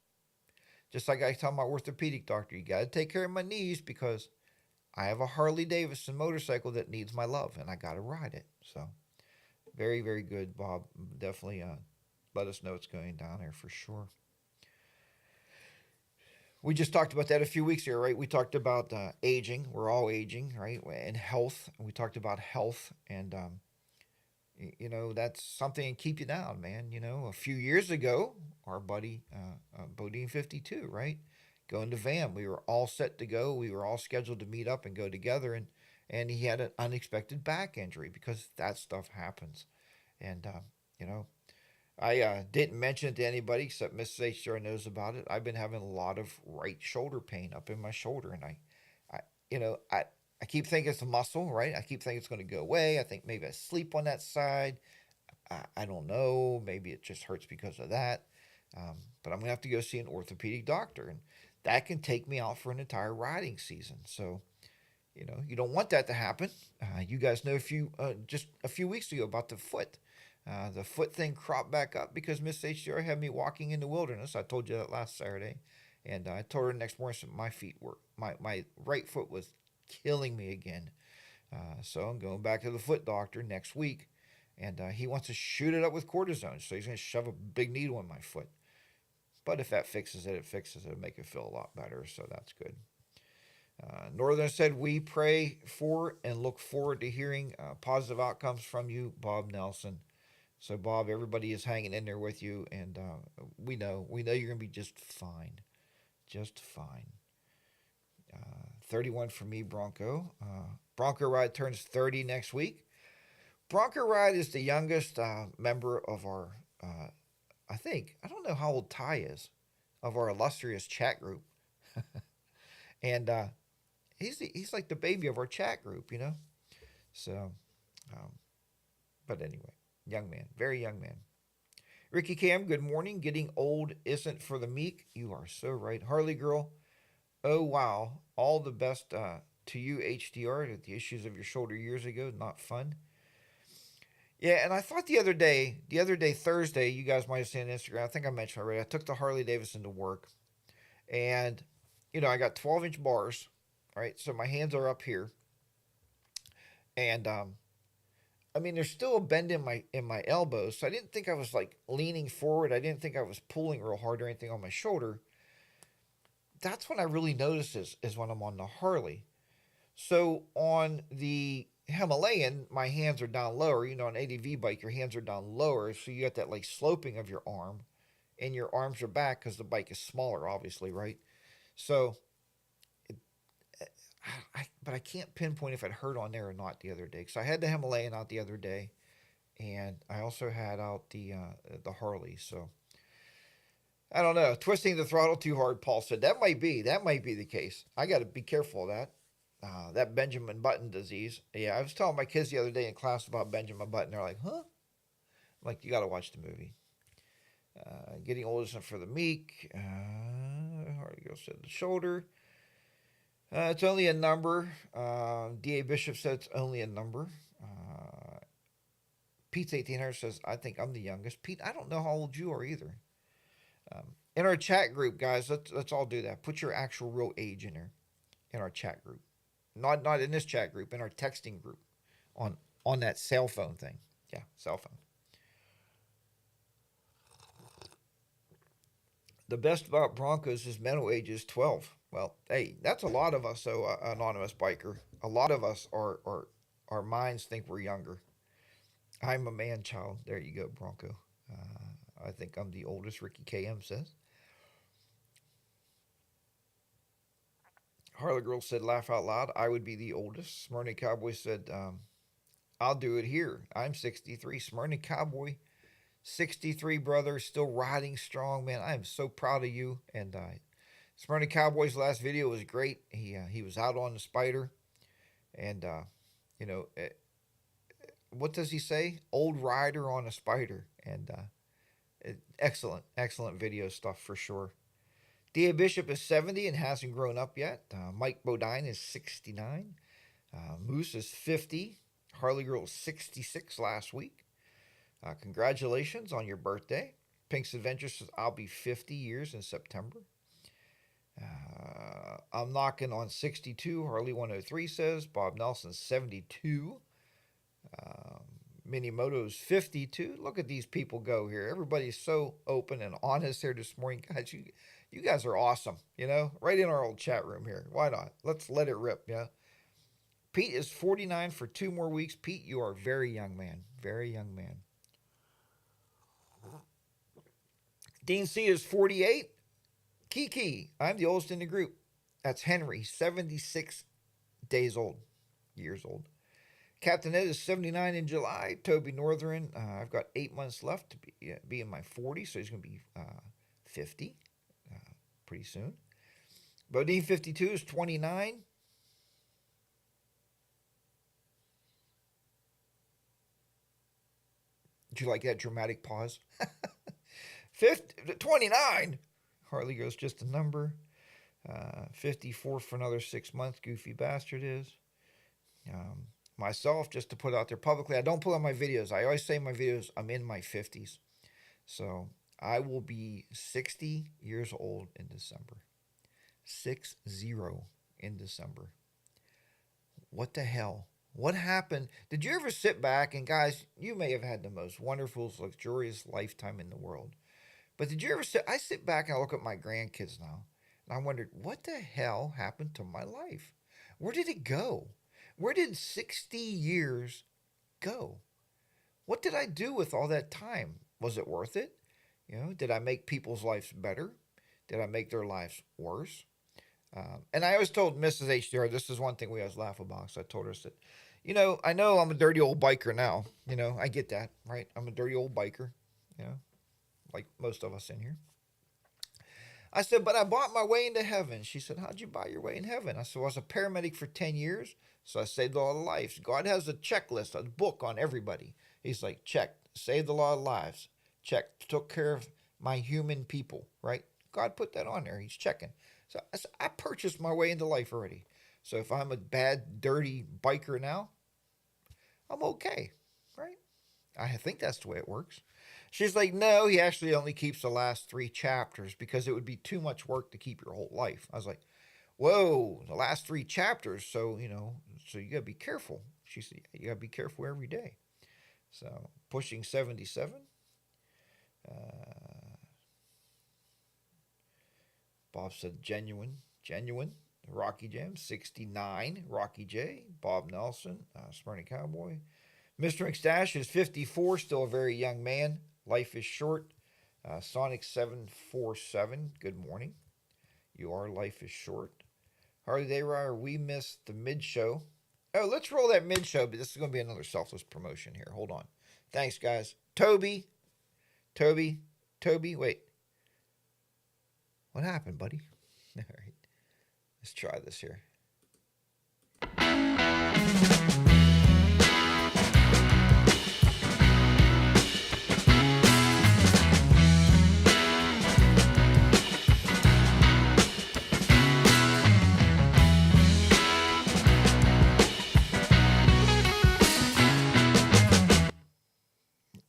Just like I tell my orthopedic doctor, you got to take care of my knees because I have a Harley Davidson motorcycle that needs my love and I got to ride it. So very, very good, Bob. Definitely let us know what's going down there for sure. We just talked about that a few weeks ago, right? We talked about aging. We're all aging, right? And health. We talked about health, and that's something to keep you down, man. A few years ago, our buddy Bodine 52, right? Going to Vam. We were all set to go. We were all scheduled to meet up and go together, and he had an unexpected back injury because that stuff happens. And you know, I didn't mention it to anybody except Mrs. HDR knows about it. I've been having a lot of right shoulder pain up in my shoulder, and I, you know, I, I keep thinking it's a muscle, right? I keep thinking it's going to go away. I think maybe I sleep on that side. I don't know. Maybe it just hurts because of that. But I'm gonna have to go see an orthopedic doctor, and that can take me out for an entire riding season. So you don't want that to happen. You guys know just a few weeks ago about the foot. The foot thing cropped back up because Miss HDR had me walking in the wilderness. I told you that last Saturday. And I told her the next morning my feet were, my right foot was killing me again. So I'm going back to the foot doctor next week. And he wants to shoot it up with cortisone. So he's going to shove a big needle in my foot. But if that fixes it, it fixes it. It'll make it feel a lot better. So that's good. Northern said, we pray for and look forward to hearing positive outcomes from you, Bob Nelson. So, Bob, everybody is hanging in there with you, and we know you're going to be just fine. Just fine. 31 for me, Bronco. Bronco Ride turns 30 next week. Bronco Ride is the youngest member of our, I don't know how old Ty is, of our illustrious chat group. And he's like the baby of our chat group. So, um, but anyway, young man, very young man. Ricky Cam, good morning. Getting old isn't for the meek. You are so right. Harley Girl, oh wow. All the best to you, HDR. The issues of your shoulder years ago, not fun. Yeah, and I thought the other day, Thursday, you guys might have seen on Instagram. I think I mentioned already. I took the Harley Davidson to work, and I got 12-inch bars, right? So my hands are up here, and I mean, there's still a bend in my elbows, so I didn't think I was like leaning forward. I didn't think I was pulling real hard or anything on my shoulder. That's when I really notice is when I'm on the Harley. So on the Himalayan, my hands are down lower. On an ADV bike, your hands are down lower, so you got that like sloping of your arm, and your arms are back because the bike is smaller, obviously, right? So, it, but I can't pinpoint if it hurt on there or not the other day because I had the Himalayan out the other day, and I also had out the Harley. So I don't know. Twisting the throttle too hard, Paul said. That might be the case. I got to be careful of that. That Benjamin Button disease. Yeah, I was telling my kids the other day in class about Benjamin Button. They're like, huh? I'm like, you got to watch the movie. Getting old isn't for the meek. Hardy Girl said the shoulder. It's only a number. D.A. Bishop said it's only a number. Pete's 1800 says, I think I'm the youngest. Pete, I don't know how old you are either. In our chat group, guys, let's all do that. Put your actual real age in our chat group. Not in this chat group, in our texting group on that cell phone thing. Yeah, cell phone. The best about Broncos is mental age is 12. Well, hey, that's a lot of us, so anonymous biker. A lot of us are our minds think we're younger. I'm a man child. There you go, Bronco. I think I'm the oldest, Ricky KM says. Harley Girl said, laugh out loud. I would be the oldest. Smyrna Cowboy said, I'll do it here. I'm 63. Smyrna Cowboy, 63, brother, still riding strong, man. I am so proud of you. And Smyrna Cowboy's last video was great. He was out on the spider, and you know, what does he say? Old rider on a spider, and excellent video stuff for sure. D.A. Bishop is 70 and hasn't grown up yet. Mike Bodine is 69. Moose is 50. Harley Girl is 66 last week. Congratulations on your birthday. Pink's Adventure says, I'll be 50 years in September. I'm knocking on 62. Harley 103 says. Bob Nelson 72. Minimoto's 52. Look at these people go here. Everybody's so open and honest here this morning. Guys, you guys are awesome, you know? Right in our old chat room here. Why not? Let's let it rip, yeah? Pete is 49 for 2 more weeks. Pete, you are a very young man. Very young man. Dean C is 48. Kiki, I'm the oldest in the group. That's Henry, 76 days old, years old. Captain Ed is 79 in July. Toby Northern, I've got 8 months left to be in my 40s, so he's going to be 50 pretty soon. Bodine 52 is 29. Did you like that dramatic pause? 29. Harley goes just a number. 54 for another 6 months. Goofy bastard is. Myself, just to put out there publicly, I don't put on my videos. I always say in my videos, I'm in my 50s. So I will be 60 years old in December. 60 in December. What the hell? What happened? Did you ever sit back and, guys, you may have had the most wonderful, luxurious lifetime in the world. But did you ever I sit back and I look at my grandkids now, and I wondered, what the hell happened to my life? Where did it go? Where did 60 years go? What did I do with all that time? Was it worth it? You know, did I make people's lives better? Did I make their lives worse? And I always told Mrs. HDR, this is one thing we always laugh about. So I told her, I said, you know, I know I'm a dirty old biker now. You know, I get that, right? I'm a dirty old biker, you know, like most of us in here. I said, but I bought my way into heaven. She said, how'd you buy your way in heaven? I said, well, I was a paramedic for 10 years, so I saved a lot of lives. God has a checklist, a book on everybody. He's like, check, saved a lot of lives. Check, took care of my human people, right? God put that on there. He's checking. So I purchased my way into life already. So if I'm a bad, dirty biker now, I'm okay, right? I think that's the way it works. She's like, no, he actually only keeps the last 3 chapters because it would be too much work to keep your whole life. I was like, whoa, the last 3 chapters. So, you know, so you got to be careful. She said, you got to be careful every day. So pushing 77. Bob said genuine. Rocky Jam, 69. Rocky J. Bob Nelson, Smyrna Cowboy. Mr. McStash is 54, still a very young man. Life is short. Sonic 747, good morning. You are Life is short. Harley Dayryer, we missed the mid show. Oh, let's roll that mid show, but this is going to be another selfless promotion here. Hold on. Thanks, guys. Toby, wait. What happened, buddy? All right. Let's try this here.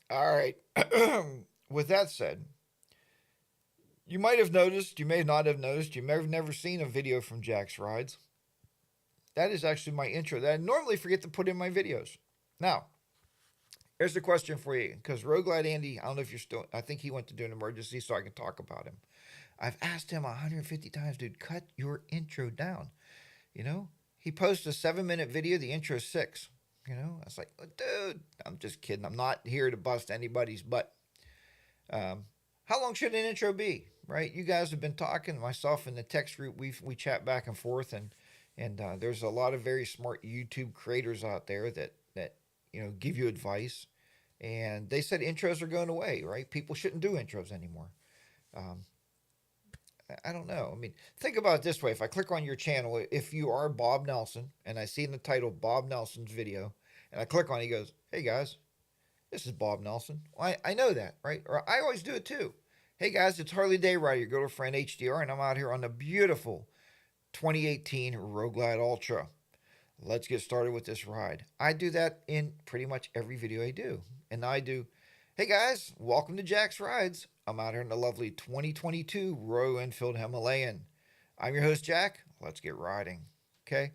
All right. With that said, you might have noticed, you may not have noticed, you may have never seen a video from Jack's Rides. That is actually my intro that I normally forget to put in my videos. Now, here's the question for you, because Roguelite Andy, I don't know if you're still, I think he went to do an emergency so I can talk about him. I've asked him 150 times, dude, cut your intro down. You know, he posts a 7-minute video, the intro is 6. You know, I was like, dude, I'm just kidding. I'm not here to bust anybody's butt. How long should an intro be, right? You guys have been talking, myself and the text group, we chat back and forth, and there's a lot of very smart YouTube creators out there that you know, give you advice, and they said intros are going away, right? People shouldn't do intros anymore. I don't know. I mean, think about it this way. If I click on your channel, if you are Bob Nelson, and I see in the title Bob Nelson's video, and I click on it, he goes, hey guys, this is Bob Nelson. Well, I know that, right? Or I always do it too. Hey guys, it's Harley Day Rider, your good friend HDR, and I'm out here on the beautiful 2018 Road Glide Ultra. Let's get started with this ride. I do that in pretty much every video I do. And I do, hey guys, welcome to Jack's Rides. I'm out here in the lovely 2022 Royal Enfield Himalayan. I'm your host, Jack. Let's get riding. Okay?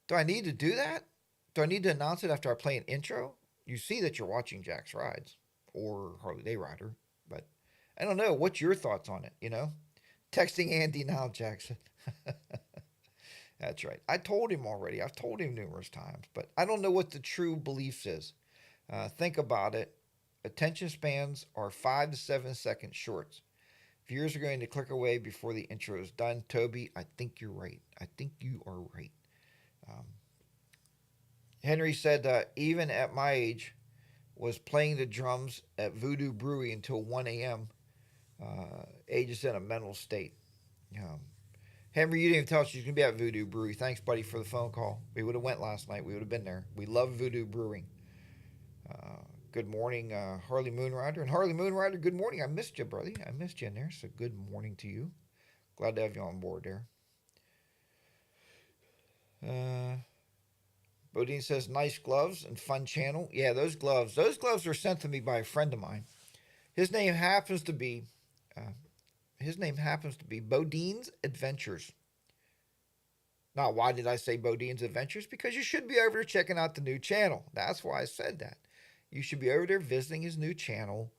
Do I need to do that? Do I need to announce it after I play an intro? You see that you're watching Jack's Rides or Harley Day Rider, but I don't know. What's your thoughts on it? Texting Andy now, Jackson. That's right. I told him already. I've told him numerous times, but I don't know what the true beliefs is. Think about it. Attention spans are 5 to 7 second shorts. Viewers are going to click away before the intro is done. Toby, I think you're right. I think you are right. Henry said, even at my age, was playing the drums at Voodoo Brewery until 1 a.m. Age is in a mental state. Henry, you didn't even tell us she's going to be at Voodoo Brewery. Thanks, buddy, for the phone call. We would have went last night. We would have been there. We love Voodoo Brewing. Good morning, Harley Moonrider. And Harley Moonrider, good morning. I missed you, brother. I missed you in there, so good morning to you. Glad to have you on board there. Bodine says, nice gloves and fun channel. Yeah, those gloves were sent to me by a friend of mine. His name happens to be Bodine's Adventures. Now, why did I say Bodine's Adventures? Because you should be over there checking out the new channel. That's why I said that. You should be over there visiting his new channel.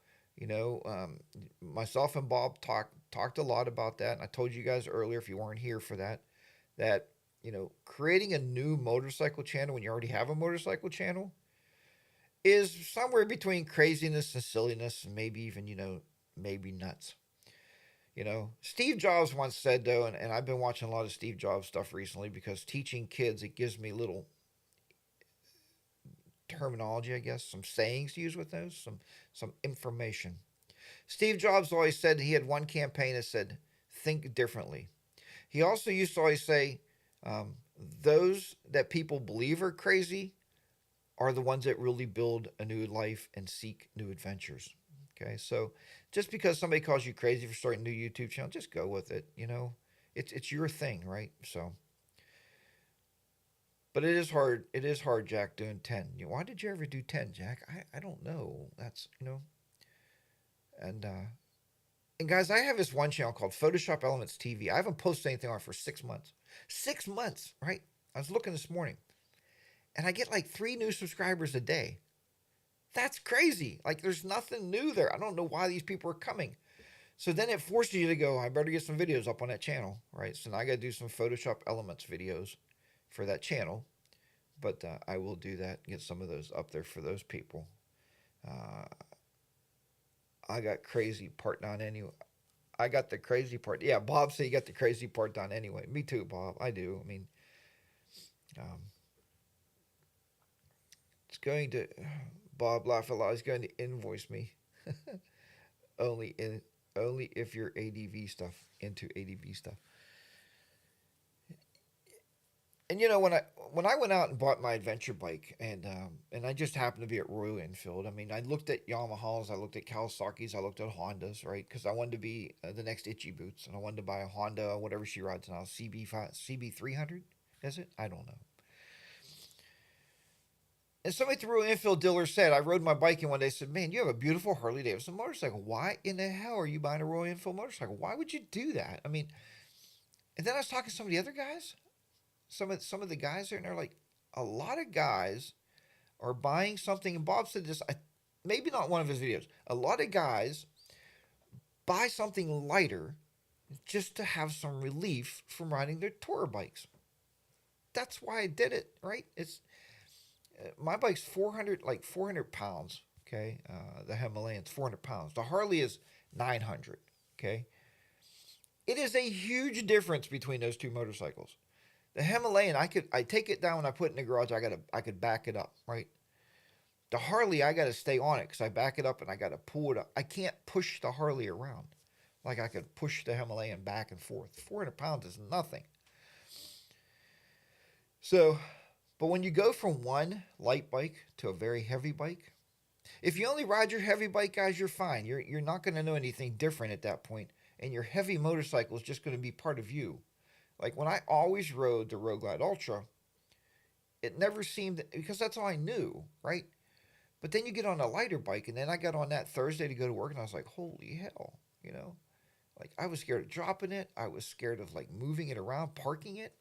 Myself and Bob talked a lot about that. And I told you guys earlier, if you weren't here for that, creating a new motorcycle channel when you already have a motorcycle channel is somewhere between craziness and silliness and maybe even, maybe nuts. Steve Jobs once said, though, and I've been watching a lot of Steve Jobs stuff recently because teaching kids, it gives me little terminology, I guess, some sayings to use with those, some information. Steve Jobs always said he had one campaign that said, think differently. He also used to always say, those that people believe are crazy are the ones that really build a new life and seek new adventures. Okay, so just because somebody calls you crazy for starting a new YouTube channel, just go with it. It's your thing, right? So, but it is hard. It is hard, Jack, doing 10. Why did you ever do 10, Jack? I don't know. That's and guys, I have this one channel called Photoshop Elements TV. I haven't posted anything on it for 6 months. 6 months, right? I was looking this morning, and I get like 3 new subscribers a day. That's crazy. Like, there's nothing new there. I don't know why these people are coming. So then it forces you to go, I better get some videos up on that channel, right? So now I got to do some Photoshop Elements videos for that channel. But I will do that and get some of those up there for those people. I got crazy part done anyway. I got the crazy part. Yeah, Bob said you got the crazy part done anyway. Me too, Bob. I do. I mean, it's going to... Bob Laugh-A-Lot is going to invoice me. only if you're ADV stuff, into ADV stuff. And when I went out and bought my adventure bike, and I just happened to be at Royal Enfield. I mean, I looked at Yamahas, I looked at Kawasaki's, I looked at Hondas, right? Because I wanted to be the next Itchy Boots, and I wanted to buy a Honda, whatever she rides now, CB300, is it? I don't know. And somebody at the Royal Enfield dealer said, I rode my bike in one day, said, man, you have a beautiful Harley Davidson motorcycle. Why in the hell are you buying a Royal Enfield motorcycle? Why would you do that? I mean, and then I was talking to some of the other guys, some of the guys there, and they're like, a lot of guys are buying something, and Bob said this, maybe not one of his videos, a lot of guys buy something lighter just to have some relief from riding their tour bikes. That's why I did it, right? My bike's 400 pounds, okay? The Himalayan's 400 pounds. The Harley is 900, okay? It is a huge difference between those two motorcycles. The Himalayan, I take it down when I put it in the garage, I could back it up, right? The Harley, I got to stay on it because I back it up and I got to pull it up. I can't push the Harley around like I could push the Himalayan back and forth. 400 pounds is nothing. So... But when you go from one light bike to a very heavy bike, If you only ride your heavy bike, guys, you're fine. You're not going to know anything different at that point, and your heavy motorcycle is just going to be part of you. Like when I always rode the Road Glide Ultra, it never seemed because that's all I knew, right? But then you get on a lighter bike, and then I got on that Thursday to go to work, and I was like, holy hell, you know? Like I was scared of dropping it. I was scared of like moving it around, parking it.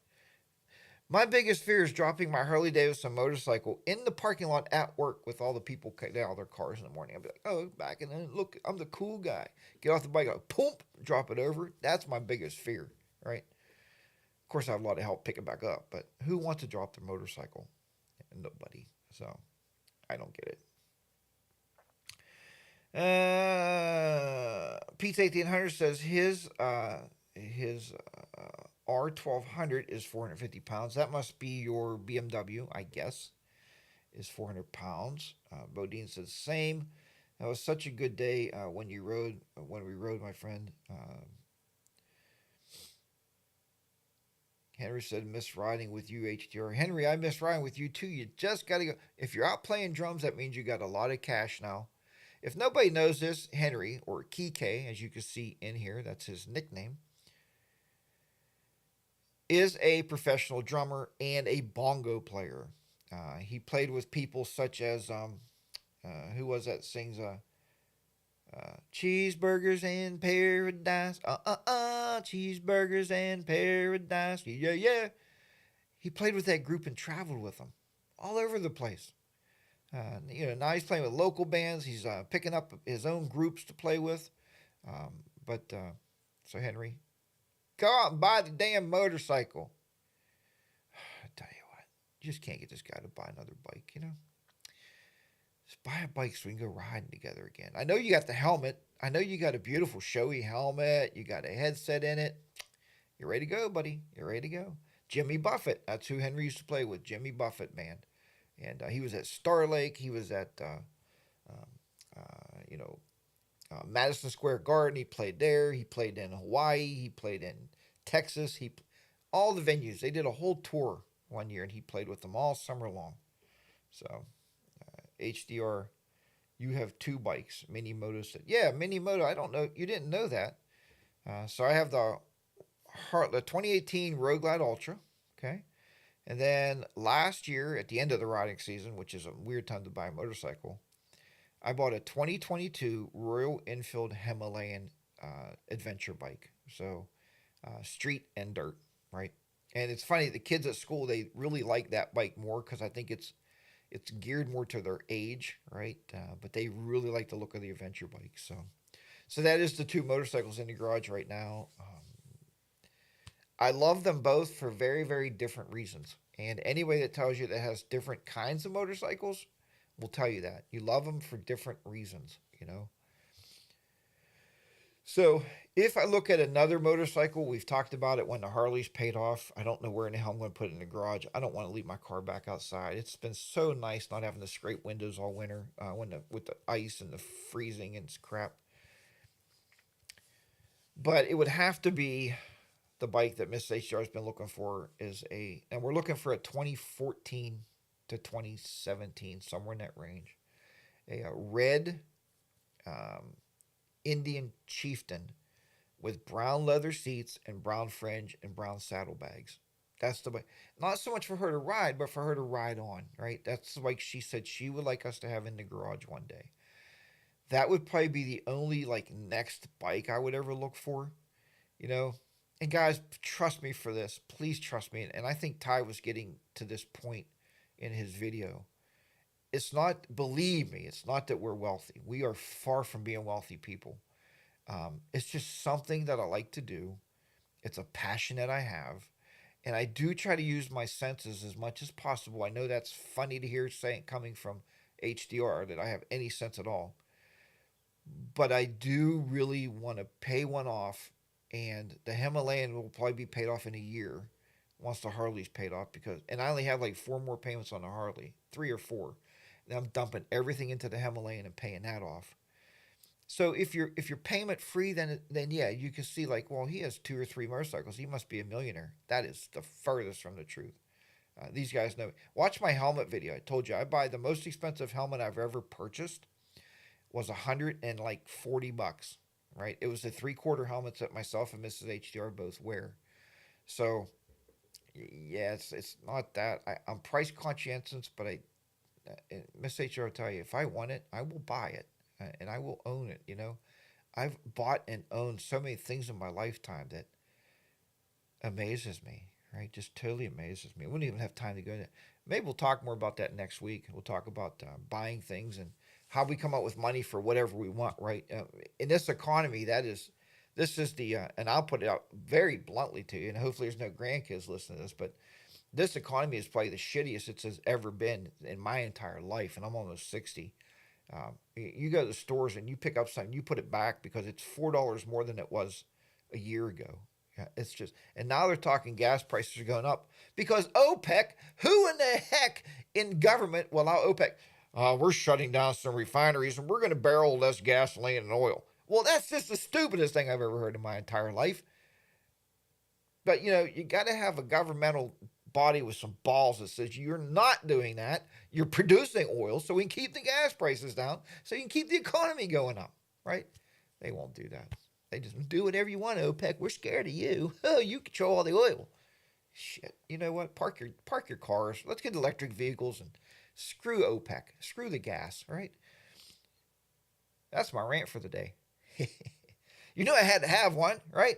My biggest fear is dropping my Harley Davidson motorcycle in the parking lot at work with all the people getting out of their cars in the morning. I'll be like, oh, back and then look, I'm the cool guy. Get off the bike, like, boom, drop it over. That's my biggest fear, right? Of course, I have a lot of help pick it back up, but who wants to drop their motorcycle? Nobody. So I don't get it. Pete's 1800 says his R1200 is 450 pounds. That must be your BMW, I guess, is 400 pounds. Bodine says same. That was such a good day when we rode, my friend. Henry said, miss riding with you, HDR. Henry, I miss riding with you too. You just got to go. If you're out playing drums, that means you got a lot of cash now. If nobody knows this, Henry, or Kike, as you can see in here, that's his nickname, is a professional drummer and a bongo player. He played with people such as, who was that sings, cheeseburgers in paradise, cheeseburgers in paradise, yeah, yeah. He played with that group and traveled with them all over the place. Now he's playing with local bands. He's picking up his own groups to play with. So Henry, go out and buy the damn motorcycle. I tell you what, you just can't get this guy to buy another bike, Just buy a bike so we can go riding together again. I know you got the helmet. I know you got a beautiful showy helmet. You got a headset in it. You're ready to go, buddy. You're ready to go. Jimmy Buffett. That's who Henry used to play with. Jimmy Buffett, man. And he was at Star Lake. He was at, um, Madison Square Garden. He played there. He played in Hawaii. He played in Texas. All the venues. They did a whole tour one year, and he played with them all summer long. So HDR, you have two bikes. Mini Moto said, yeah, Mini Moto. I don't know. You didn't know that. So I have the 2018 Road Glide Ultra. Okay. And then last year, at the end of the riding season, which is a weird time to buy a motorcycle, I bought a 2022 Royal Enfield Himalayan adventure bike. So street and dirt, right? And it's funny, the kids at school, they really like that bike more because I think it's geared more to their age, right? But they really like the look of the adventure bike. So that is the two motorcycles in the garage right now. I love them both for very, very different reasons. And anybody that tells you that has different kinds of motorcycles will tell you that. You love them for different reasons. So if I look at another motorcycle, we've talked about it when the Harley's paid off. I don't know where in the hell I'm going to put it in the garage. I don't want to leave my car back outside. It's been so nice not having to scrape windows all winter with the ice and the freezing and crap. But it would have to be the bike that Miss HR has been looking for and we're looking for a 2014 to 2017, somewhere in that range. A red Indian Chieftain with brown leather seats and brown fringe and brown saddlebags. That's the bike. Not so much for her to ride, but for her to ride on, right? That's the bike she said she would like us to have in the garage one day. That would probably be the only next bike I would ever look for. And guys, trust me for this. Please trust me. And I think Ty was getting to this point in his video. Believe me, it's not that we're wealthy. We are far from being wealthy people. It's just something that I like to do. It's a passion that I have. And I do try to use my senses as much as possible. I know that's funny to hear coming from HDR that I have any sense at all. But I do really want to pay one off. And the Himalayan will probably be paid off in a year once the Harley's paid off and I only have 4 more payments on the Harley, 3 or 4. And I'm dumping everything into the Himalayan and paying that off. So if you're payment free, then yeah, you can see well, he has 2 or 3 motorcycles. He must be a millionaire. That is the furthest from the truth. These guys know. Watch my helmet video. I told you I buy the most expensive helmet I've ever purchased. was $140, right? It was the 3/4 helmets that myself and Mrs. HDR both wear. So yeah, it's not that I'm price conscientious, but Miss HDR will tell you if I want it, I will buy it, and I will own it. I've bought and owned so many things in my lifetime that amazes me, right? Just totally amazes me. We wouldn't even have time to go into. Maybe we'll talk more about that next week. We'll talk about buying things and how we come up with money for whatever we want, right? In this economy, this is and I'll put it out very bluntly to you, and hopefully there's no grandkids listening to this, but this economy is probably the shittiest it's has ever been in my entire life, and I'm almost 60. You go to the stores and you pick up something, you put it back because it's $4 more than it was a year ago. Yeah, it's just, and now they're talking gas prices are going up because OPEC. Who in the heck in government will allow OPEC? We're shutting down some refineries and we're going to barrel less gasoline and oil. Well, that's just the stupidest thing I've ever heard in my entire life. But you got to have a governmental body with some balls that says you're not doing that. You're producing oil so we can keep the gas prices down, so you can keep the economy going up, right? They won't do that. They just do whatever you want, OPEC. We're scared of you. Oh, you control all the oil. Shit. You know what? Park your cars. Let's get electric vehicles and screw OPEC. Screw the gas, all right? That's my rant for the day. I had to have one, right?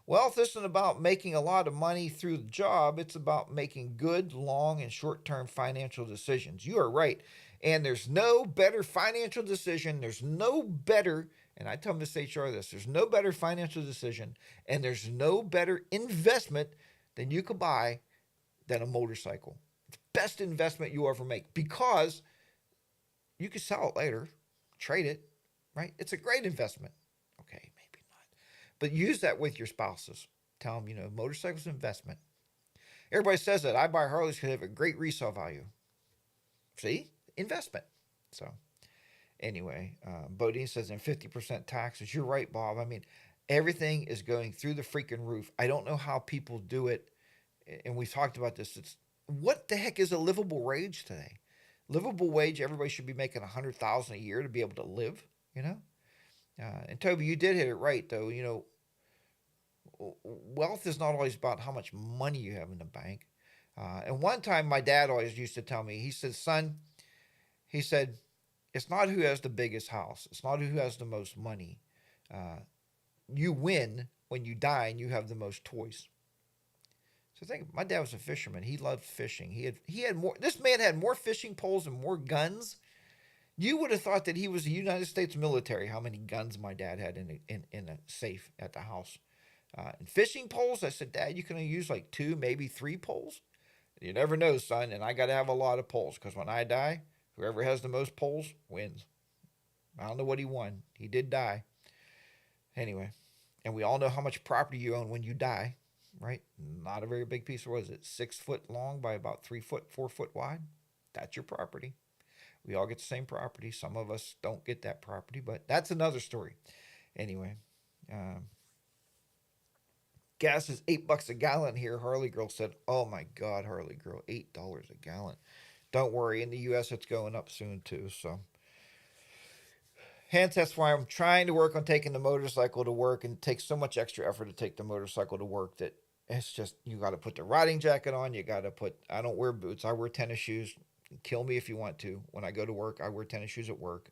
Wealth isn't about making a lot of money through the job. It's about making good, long, and short-term financial decisions. You are right. And there's no better financial decision. There's no better, and I tell Miss HR this, there's no better financial decision, and there's no better investment than you could buy than a motorcycle. It's the best investment you ever make because you can sell it later, trade it, right? It's a great investment. Okay, maybe not. But use that with your spouses. Tell them, motorcycles investment. Everybody says that. I buy Harleys because they have a great resale value. See? Investment. So, anyway, Bodine says in 50% taxes. You're right, Bob. I mean, everything is going through the freaking roof. I don't know how people do it. And we've talked about this. What the heck is a livable wage today? Livable wage, everybody should be making $100,000 a year to be able to live, And Toby, you did hit it right, though. Wealth is not always about how much money you have in the bank. And one time my dad always used to tell me, he said, son, it's not who has the biggest house. It's not who has the most money. You win when you die and you have the most toys. So think, my dad was a fisherman. He loved fishing. He had more. This man had more fishing poles and more guns. You would have thought that he was the United States military. How many guns my dad had in a safe at the house? And fishing poles. I said, Dad, you can only use like 2, maybe 3 poles. You never know, son. And I got to have a lot of poles because when I die, whoever has the most poles wins. I don't know what he won. He did die. Anyway, and we all know how much property you own when you die. Right? Not a very big piece. What is it? 6 foot long by about 3 foot, 4 foot wide. That's your property. We all get the same property. Some of us don't get that property, but that's another story. Anyway, gas is $8 a gallon here. Harley Girl said, "Oh my God, Harley Girl, $8 a gallon." Don't worry. In the U.S., it's going up soon too. So, hence that's why I'm trying to work on taking the motorcycle to work, and it takes so much extra effort to take the motorcycle to work that it's just, you got to put the riding jacket on. I don't wear boots. I wear tennis shoes. Kill me if you want to. When I go to work, I wear tennis shoes at work.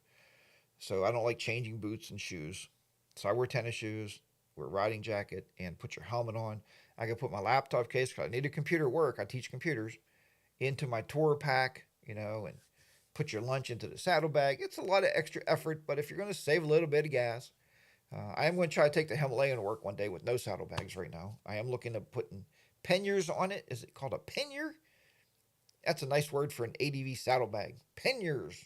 So I don't like changing boots and shoes. So I wear tennis shoes, wear a riding jacket, and put your helmet on. I can put my laptop case, because I need a computer at work. I teach computers, into my tour pack, and put your lunch into the saddlebag. It's a lot of extra effort, but if you're going to save a little bit of gas, I am going to try to take the Himalayan to work one day with no saddlebags right now. I am looking at putting panniers on it. Is it called a pannier? That's a nice word for an ADV saddlebag. Panniers.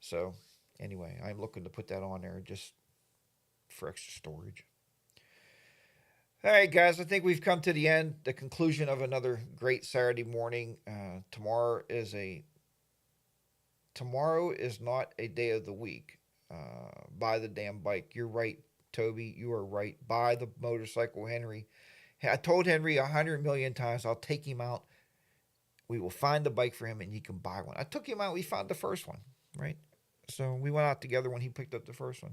So, anyway, I'm looking to put that on there just for extra storage. All right, guys, I think we've come to the end, the conclusion of another great Saturday morning. Tomorrow is not a day of the week. Buy the damn bike. You're right, Toby. You are right. Buy the motorcycle, Henry. I told Henry 100 million times I'll take him out. We will find the bike for him and he can buy one. I took him out. We found the first one, right? So we went out together when he picked up the first one.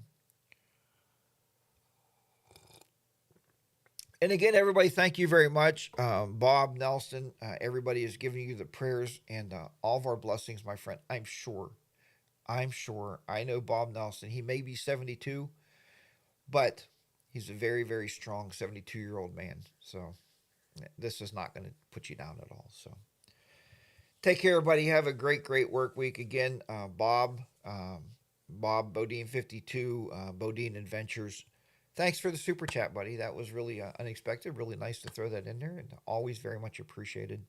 And again, everybody, thank you very much. Bob, Nelson, everybody is giving you the prayers and all of our blessings, my friend. I'm sure. I'm sure. I know Bob Nelson. He may be 72, but he's a very, very strong 72-year-old man. So this is not going to put you down at all. So take care, everybody. Have a great, great work week. Again, Bob Bodine 52, Bodine Adventures. Thanks for the super chat, buddy. That was really unexpected. Really nice to throw that in there, and always very much appreciated.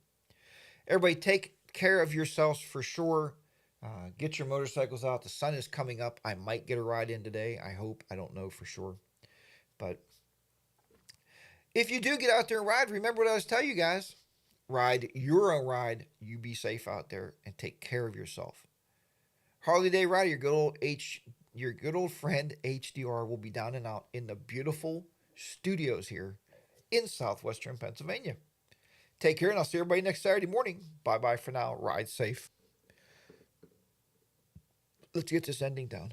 Everybody, take care of yourselves for sure. Get your motorcycles out. The sun is coming up. I might get a ride in today. I hope. I don't know for sure. But if you do get out there and ride, remember what I was telling you guys. Ride your own ride. You be safe out there and take care of yourself. Harley Day Rider, your good old friend HDR will be down and out in the beautiful studios here in southwestern Pennsylvania. Take care, and I'll see everybody next Saturday morning. Bye-bye for now. Ride safe. Let's get this ending down.